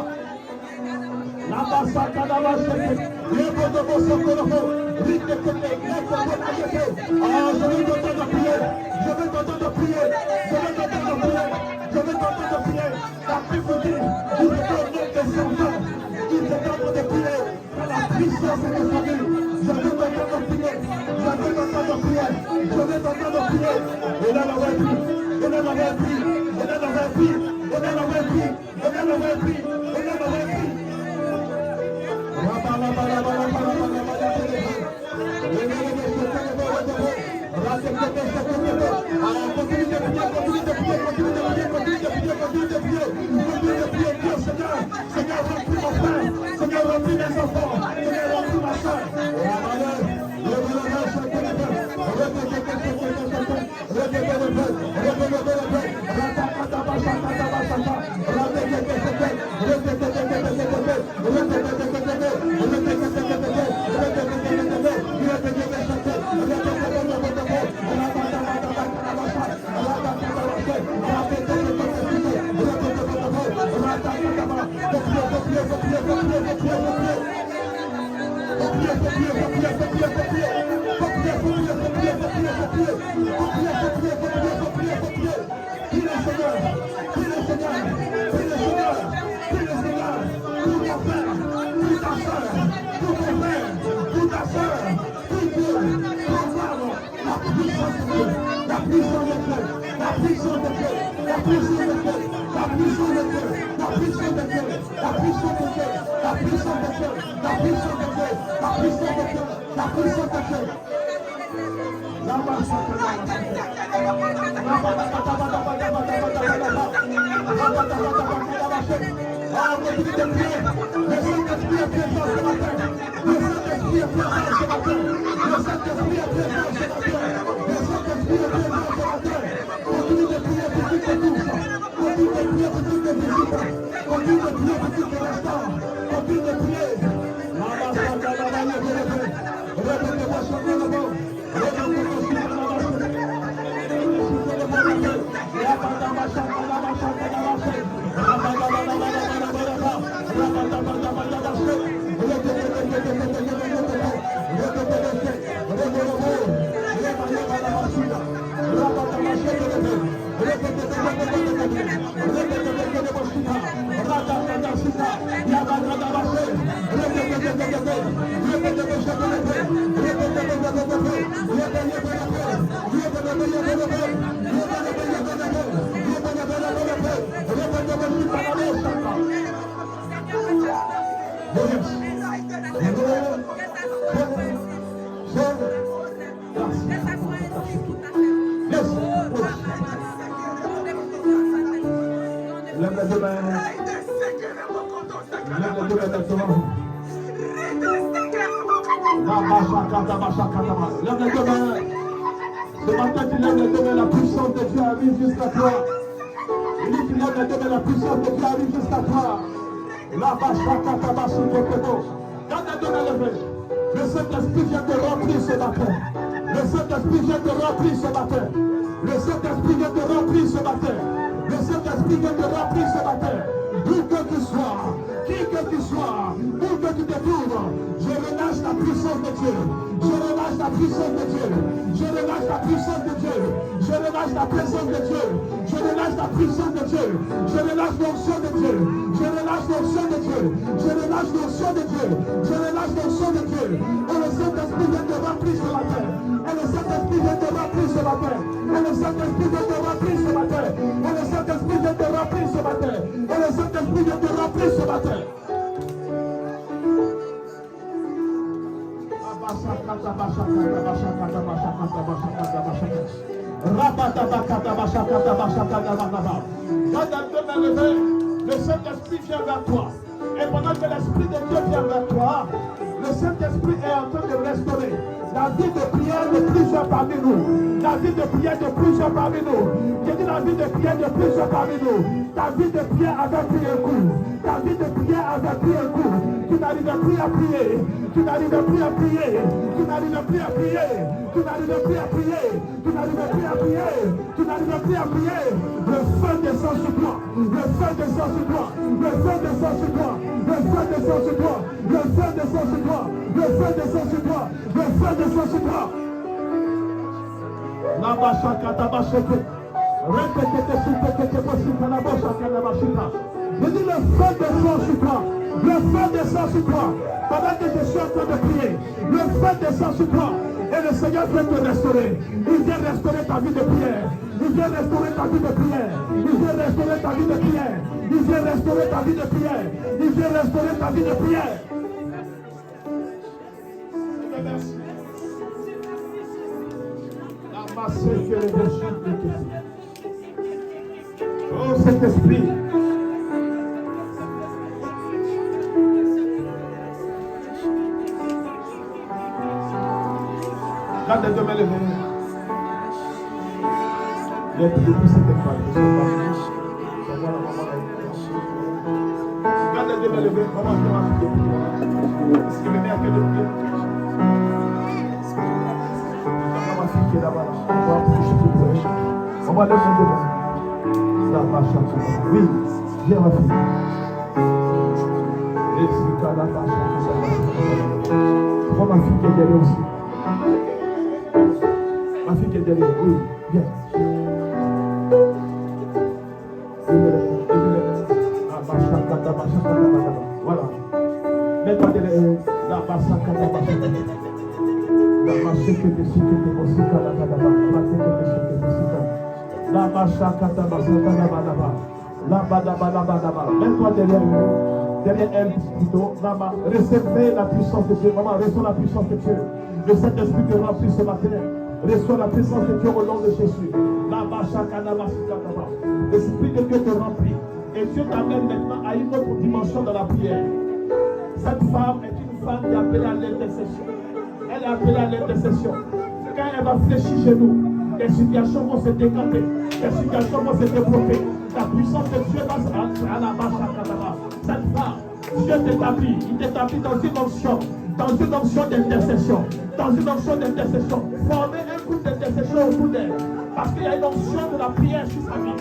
Speaker 4: La basaka, la basheke. Lebolobo sokolobo. Rikete. Ah, je vais t'entendre prier. Je vais t'entendre prier. Je vais t'entendre prier. Je vais t'entendre prier. La pluie vous dit, il est au nom des enfants. Il est en train de prier. Dans la puissance de tes familles. Je vais t'entendre prier. Je vais t'entendre prier. Je vais t'entendre prier. Et là, la voix prie. Et là, la voix prie. Et là, la voix prie. Et là, la voix prie. Et là, la voix prie. Et là, la voix prie. Seigneur, remplis mon frère. Seigneur, remplis mes enfants. Seigneur, remplis ma soeur. Ce matin, tu lèves les deux mains, la puissance de Dieu arrive jusqu'à toi. Il dit, tu lèves les deux mains, la puissance de Dieu arrive jusqu'à toi. La bachaka, garde les deux mains levées. Le Saint-Esprit vient te remplir ce matin. Le Saint-Esprit vient te remplir ce matin. Le Saint-Esprit vient te remplir ce matin. Le Saint-Esprit vient te remplir ce matin. Où que tu sois, qui que tu sois, où que tu te trouves, je relâche la puissance de Dieu. Je relâche la puissance de Dieu. Je relâche la puissance de Dieu. Je relâche la présence de Dieu. Je relâche la puissance de Dieu. Je relâche l'onction de Dieu. Je relâche l'onction de Dieu. Je relâche l'onction de Dieu. Je relâche l'onction de Dieu. Et le Saint-Esprit vient te remplir ce matin. Et le Saint-Esprit vient te remplir ce matin. Et le Saint-Esprit vient te remplir ce matin. Et le Saint-Esprit vient te remplir ce matin. Et le Saint-Esprit vient te remplir ce matin. Le Saint-Esprit vient vers toi. Et pendant que l'Esprit de Dieu vient vers toi, le Saint-Esprit est en train de restaurer la vie de prière de plusieurs parmi nous. La vie de prière de plusieurs parmi nous. J'ai dit la vie de prière de plusieurs parmi nous. Ta vie de prière avait pris un coup. Ta vie de prière avait pris un coup. Tu n'arrives plus à prier. Tu n'arrives plus à prier. Tu n'arrives plus à prier. Tu n'arrives plus à prier. Tu n'arrives plus à prier. Tu n'arrives plus à prier. Le feu descend sur toi. Le feu descend sur toi. Le feu descend sur toi. Le feu descend sur toi. Le feu descend sur toi. Le feu descend sur toi. Le feu descend sur toi. La bachaka tabacheke. Répétez ce possible la bachaka tabacheka. Je dis le feu descend sur toi. Le feu descend sur toi. Pendant que je suis en train de prier, le feu descend sur toi. Et le Seigneur vient te restaurer. Il vient restaurer ta vie de prière. Il vient restaurer ta vie de prière. Il vient restaurer ta vie de prière. Il vient restaurer ta vie de prière. Il vient restaurer ta vie de prière. Oh Saint-Esprit. Garde les deux mains levées. Les plus cette étoile. Garde les deux mains levées. Comment je vais prier? Est-ce que le meilleur que de prier? Ma fille qui est là-bas. On va approcher tout le temps. On va lever les deux mains. Ça va changer. Oui, viens ma fille. Et c'est quand la marche. Prends ma fille qui est derrière aussi. Ma fille qui est derrière, oui, viens. Voilà. Mets-toi derrière. La basaka, la basaka. La basaka, la basaka, la basaka, la basaka. Mets-toi derrière elle plutôt. Maman, recevez la puissance de Dieu. Maman, reçois la puissance de Dieu. Le Saint-Esprit te remplit ce matin. Reçois la puissance de Dieu au nom de Jésus. L'Esprit de Dieu te remplit. Et Dieu t'amène maintenant à une autre dimension dans la prière. Cette femme est une femme qui est appelée à l'intercession. Elle est appelée à l'intercession. Quand elle va fléchir chez nous, les situations vont se décanter. Les situations vont se débloquer. La puissance de Dieu va à la bâche. Cette femme, Dieu t'établit. Il t'établit dans une onction. Dans une onction d'intercession. Dans une onction d'intercession. Former un groupe d'intercession autour d'elle. Parce qu'il y a une onction de la prière sur sa vie.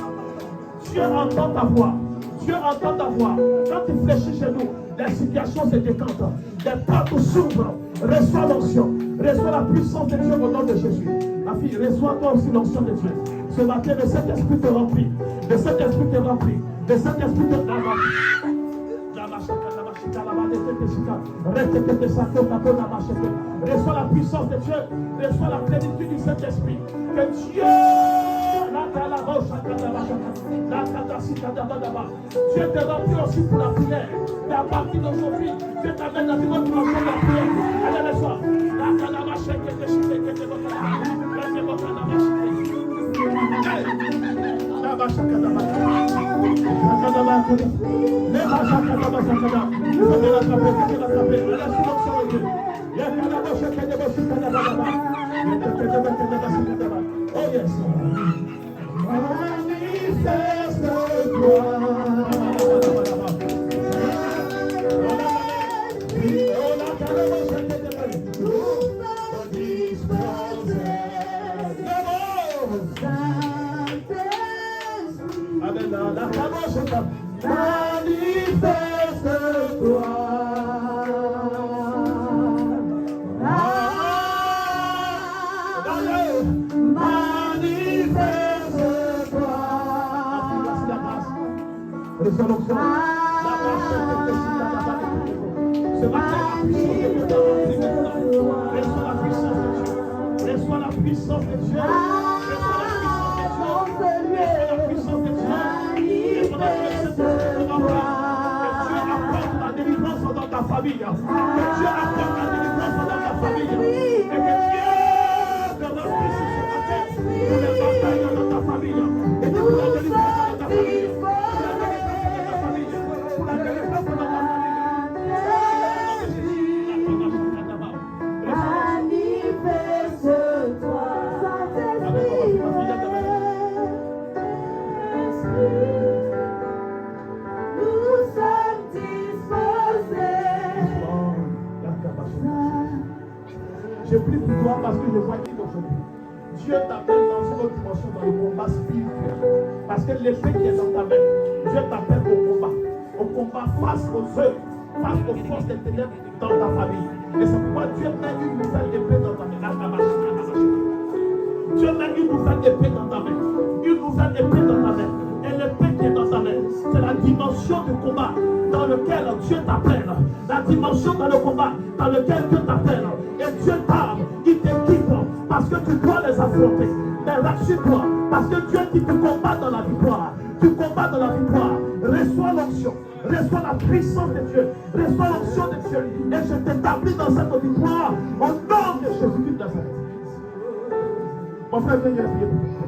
Speaker 4: Dieu entend ta voix. Dieu entend ta voix. Quand tu fléchis chez nous, les situations se décantent. Les portes s'ouvrent. Reçois l'onction. Reçois la puissance de Dieu au nom de Jésus. Ma fille, reçois toi aussi l'onction de Dieu. Ce matin, le Saint-Esprit te remplit. Le Saint-Esprit te remplit. Le Saint-Esprit te remplit. Reçois la puissance de Dieu. Reçois la plénitude du Saint-Esprit. Que Dieu Dieu te remplit aussi pour la prière. Et à partir d'aujourd'hui, Dieu t'amène dans une autre dimension de la prière. Allez, reçois. Oh yes. Ce matin, la puissance de Dieu t'a rempli maintenant. Reçois la puissance de Dieu. Reçois la puissance de Dieu. Reçois la puissance de Dieu. Et pendant que le Saint-Esprit te remplit, que Dieu apporte la délivrance dans ta famille. Que Dieu apporte la délivrance dans ta famille. Et que Dieu te remplisse ce matin pour les batailles dans ta famille. Et pour la délivrance dans ta famille. Pour la délivrance dans ta famille. Je prie pour toi parce que je vois qu'il aujourd'hui. Dieu t'appelle dans une autre dimension dans le combat spirituel. Parce que l'épée qui est dans ta main, Dieu t'appelle au combat face aux œuvres, face aux forces des ténèbres dans ta famille. Et c'est pourquoi Dieu met une nouvelle épée dans ta main. Dieu met une nouvelle épée dans ta main. Une nouvelle épée dans ta main. Et l'épée qui est dans ta main, c'est la dimension du combat dans lequel Dieu t'appelle. La dimension dans le combat dans lequel Dieu t'appelle. Et Dieu t'aime, il t'équipe parce que tu dois les affronter. Mais rassure-toi, parce que Dieu dit que tu combats dans la victoire. Tu combats dans la victoire. Reçois l'onction, reçois la puissance de Dieu, reçois l'onction de Dieu. Et je t'établis dans cette victoire au nom de Jésus-Christ de Nazareth. Mon frère, viens prier pour toi.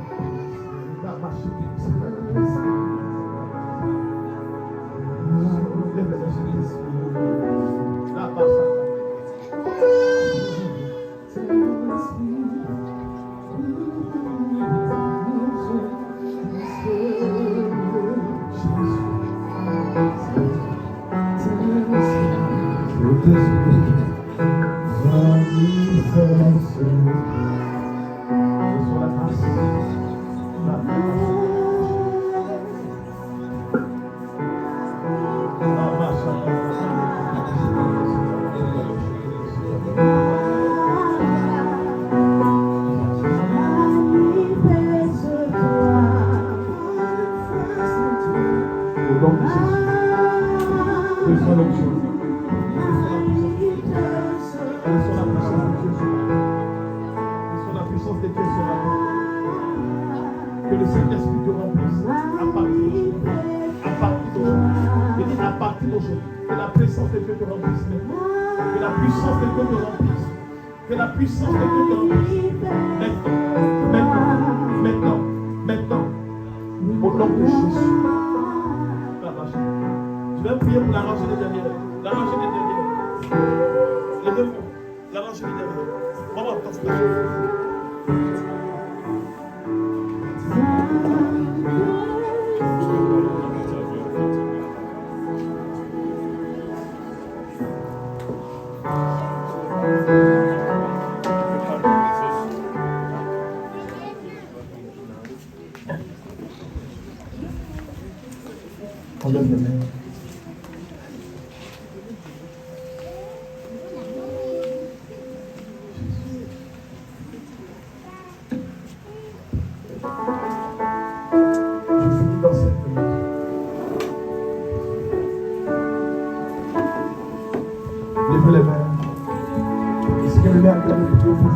Speaker 4: On lève les mains. Je finis dans cette minute. Levez les mains. Est-ce que le maire a le Dieu pour vous?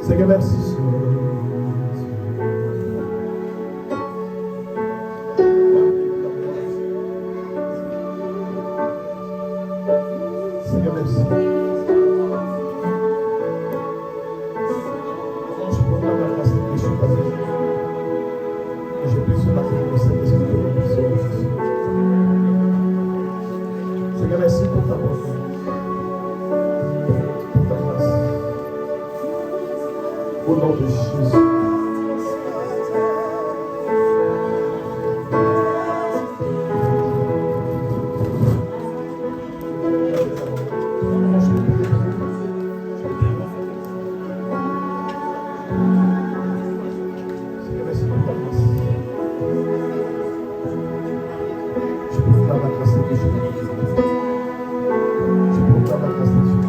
Speaker 4: Seigneur, merci. Seigneur, merci. Je proclame la grâce de Jésus passé. Et je prie ce matin que le Saint-Esprit te remplisse aujourd'hui. Seigneur, merci pour ta bonté. Au nom de Jésus. et je bénis Dieu. Je proclame la grâce de Dieu,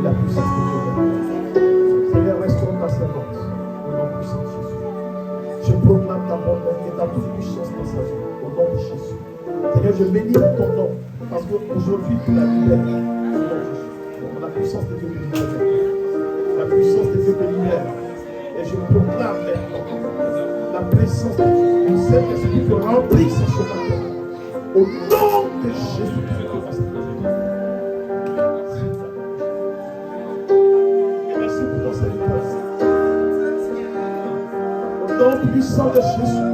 Speaker 4: la puissance de Dieu. Seigneur, restaure ta servante au nom puissant de Jésus. Je proclame ta bonté et ta toute puissance dans sa vie au nom de Jésus. Seigneur, je bénis ton nom parce qu'aujourd'hui tu l'as libéré au nom de Jésus. La puissance de Dieu te libère. La puissance de Dieu te libère. Et je proclame maintenant la présence de Dieu. Le Saint-Esprit te remplit ce chemin. Au nom de Jésus-Christ de Nazareth. Merci pour ton serviteur. Au nom puissant de Jésus.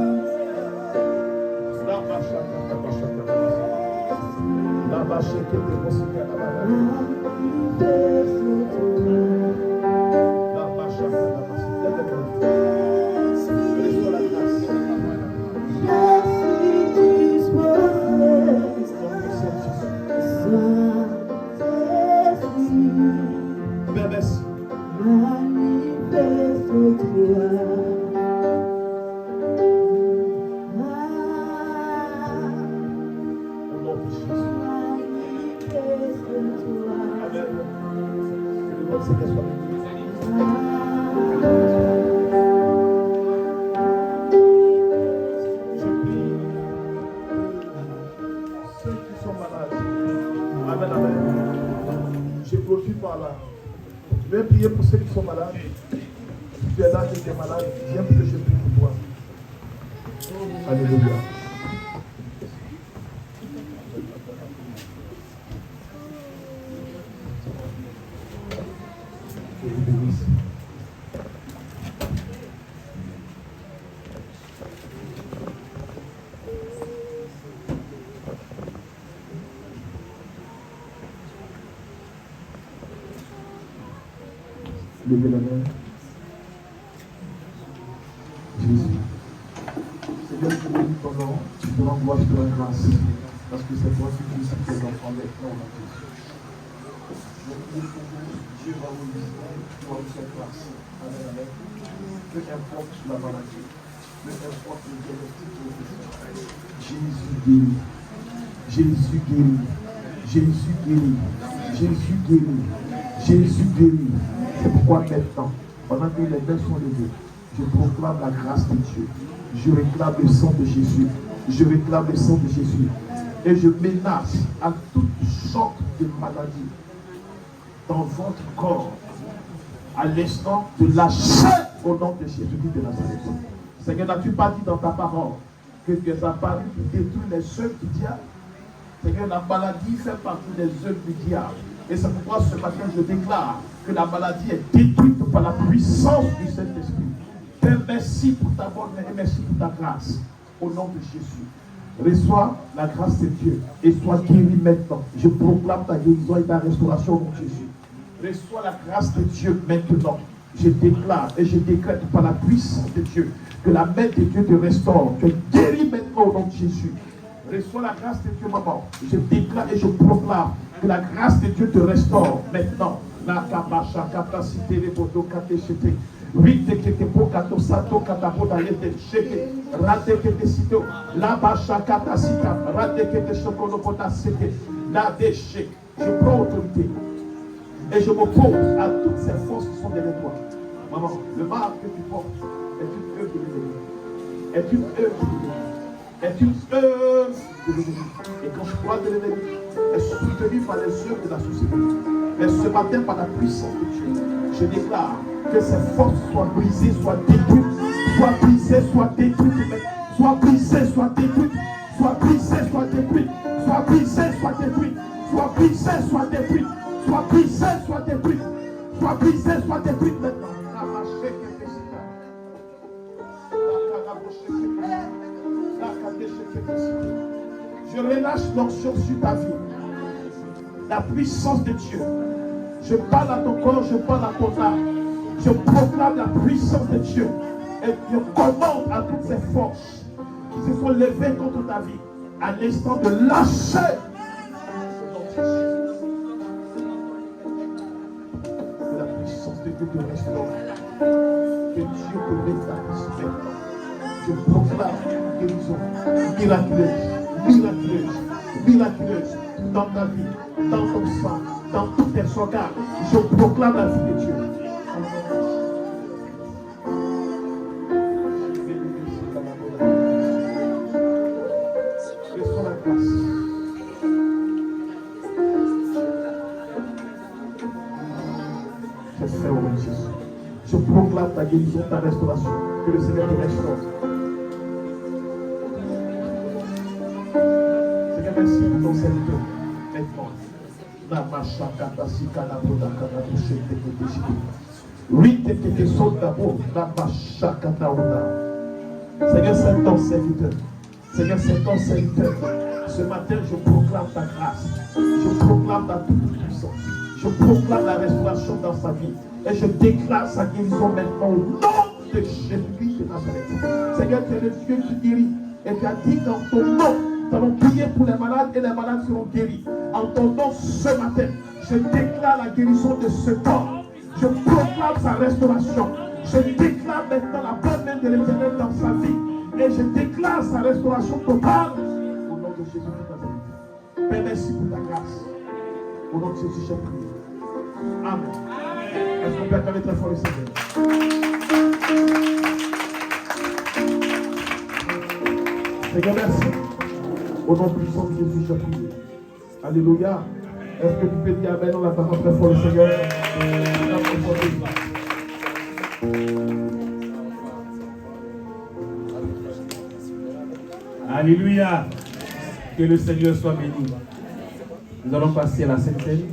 Speaker 4: Je vais prier pour ceux qui sont malades. Si tu es là et tu es malade, viens pour que je prie pour toi. Alléluia. Que Dieu bénisse. Levez la main. Jésus. Seigneur, je bénis ton nom. Je te rends gloire, je te rends grâce. Parce que c'est toi qui puisses tes enfants maintenant au nom de Jésus. Je prie pour vous. Dieu va vous visiter pour vous faire grâce. Amen, amen. Peu importe la maladie. Peu importe le diagnostic qui est fait. Jésus guérit. Jésus guérit. Jésus guérit. Jésus guérit. Jésus guérit. C'est pourquoi maintenant, pendant que les mains sont levées, je proclame la grâce de Dieu. Je réclame le sang de Jésus. Je réclame le sang de Jésus. Et je menace à toutes sortes de maladies dans votre corps à l'instant de lâcher au nom de Jésus-Christ de Nazareth. Seigneur, n'as-tu pas dit dans ta parole que tu es apparu pour détruire les œuvres du diable? Seigneur, la maladie fait partie des œuvres du diable. Et c'est pourquoi ce matin je déclare que la maladie est détruite par la puissance du Saint-Esprit. Père, merci pour ta bonté et merci pour ta grâce. Au nom de Jésus. Reçois la grâce de Dieu et sois guéri maintenant. Je proclame ta guérison et ta restauration au nom de Jésus. Reçois la grâce de Dieu maintenant. Je déclare et je décrète par la puissance de Dieu que la main de Dieu te restaure. Tu es guéri maintenant au nom de Jésus. Reçois la grâce de Dieu, maman. Je déclare et je proclame que la grâce de Dieu te restaure maintenant. La kabacha capacité les poteaux catéchete. Oui, te kete po kato sato katapo d'ailleurs cheke. Rate kete sito. La bacha katasita. Rate kete chokolo potasete. La déchet. Je prends autorité. Et je m'oppose à toutes ces forces qui sont derrière toi. Maman, le mal que tu portes est une œuvre de l'ennemi. Est une œuvre de l'ennemi. Est une œuvre de l'ennemi. Et quand je parle de l'ennemi, est soutenue par les œuvres de la société. Mais ce matin, par la puissance de Dieu, je déclare que ces forces soient brisées, soient détruites, soient brisées, soient détruites, soient brisées, soient détruites, soient brisées, soient détruites, soient brisées, soient détruites, soient brisées, soient détruites, soient brisées, soient détruites, soient brisées, soient détruites maintenant. Je relâche l'onction sur ta vie. La puissance de Dieu. Je parle à ton corps, je parle à ton âme. Je proclame la puissance de Dieu. Et je commande à toutes ces forces qui se sont levées contre ta vie à l'instant de lâcher. Que la puissance de Dieu te restaure. Que Dieu te rétablisse maintenant. Je proclame une guérison miraculeuse, miraculeuse, miraculeuse dans ta vie, dans ton sang, dans tous tes organes. Je proclame la vie de Dieu. Reçois la grâce. C'est fait au nom de Jésus. Je proclame ta guérison, ta restauration. Que le Seigneur te restaure. Seigneur, merci pour ton serviteur. Maintenant. Seigneur, c'est ton serviteur. Seigneur, c'est ton serviteur. Ce matin, je proclame ta grâce. Je proclame ta toute-puissance. Je proclame la restauration dans sa vie. Et je déclare sa guérison maintenant au nom de Jésus-Christ de Nazareth. Seigneur, tu es le Dieu qui guérit. Et tu as dit dans ton nom, nous allons prier pour les malades et les malades seront guéris. En ton nom ce matin, je déclare la guérison de ce corps. Je proclame sa restauration. Je déclare maintenant la bonne main de l'Éternel dans sa vie. Et je déclare sa restauration totale. Au nom de Jésus de Nazareth. Père, merci pour ta grâce. Au nom de Jésus, j'ai prié. Amen. Est-ce qu'on peut acclamer très fort le Seigneur? Seigneur, merci. Au nom puissant de Jésus, j'ai prié. Alléluia. Est-ce que tu peux dire Amen? On l'attend très fort le Seigneur.
Speaker 1: Alléluia. Que le Seigneur soit béni. Nous allons passer à la Sainte Seine.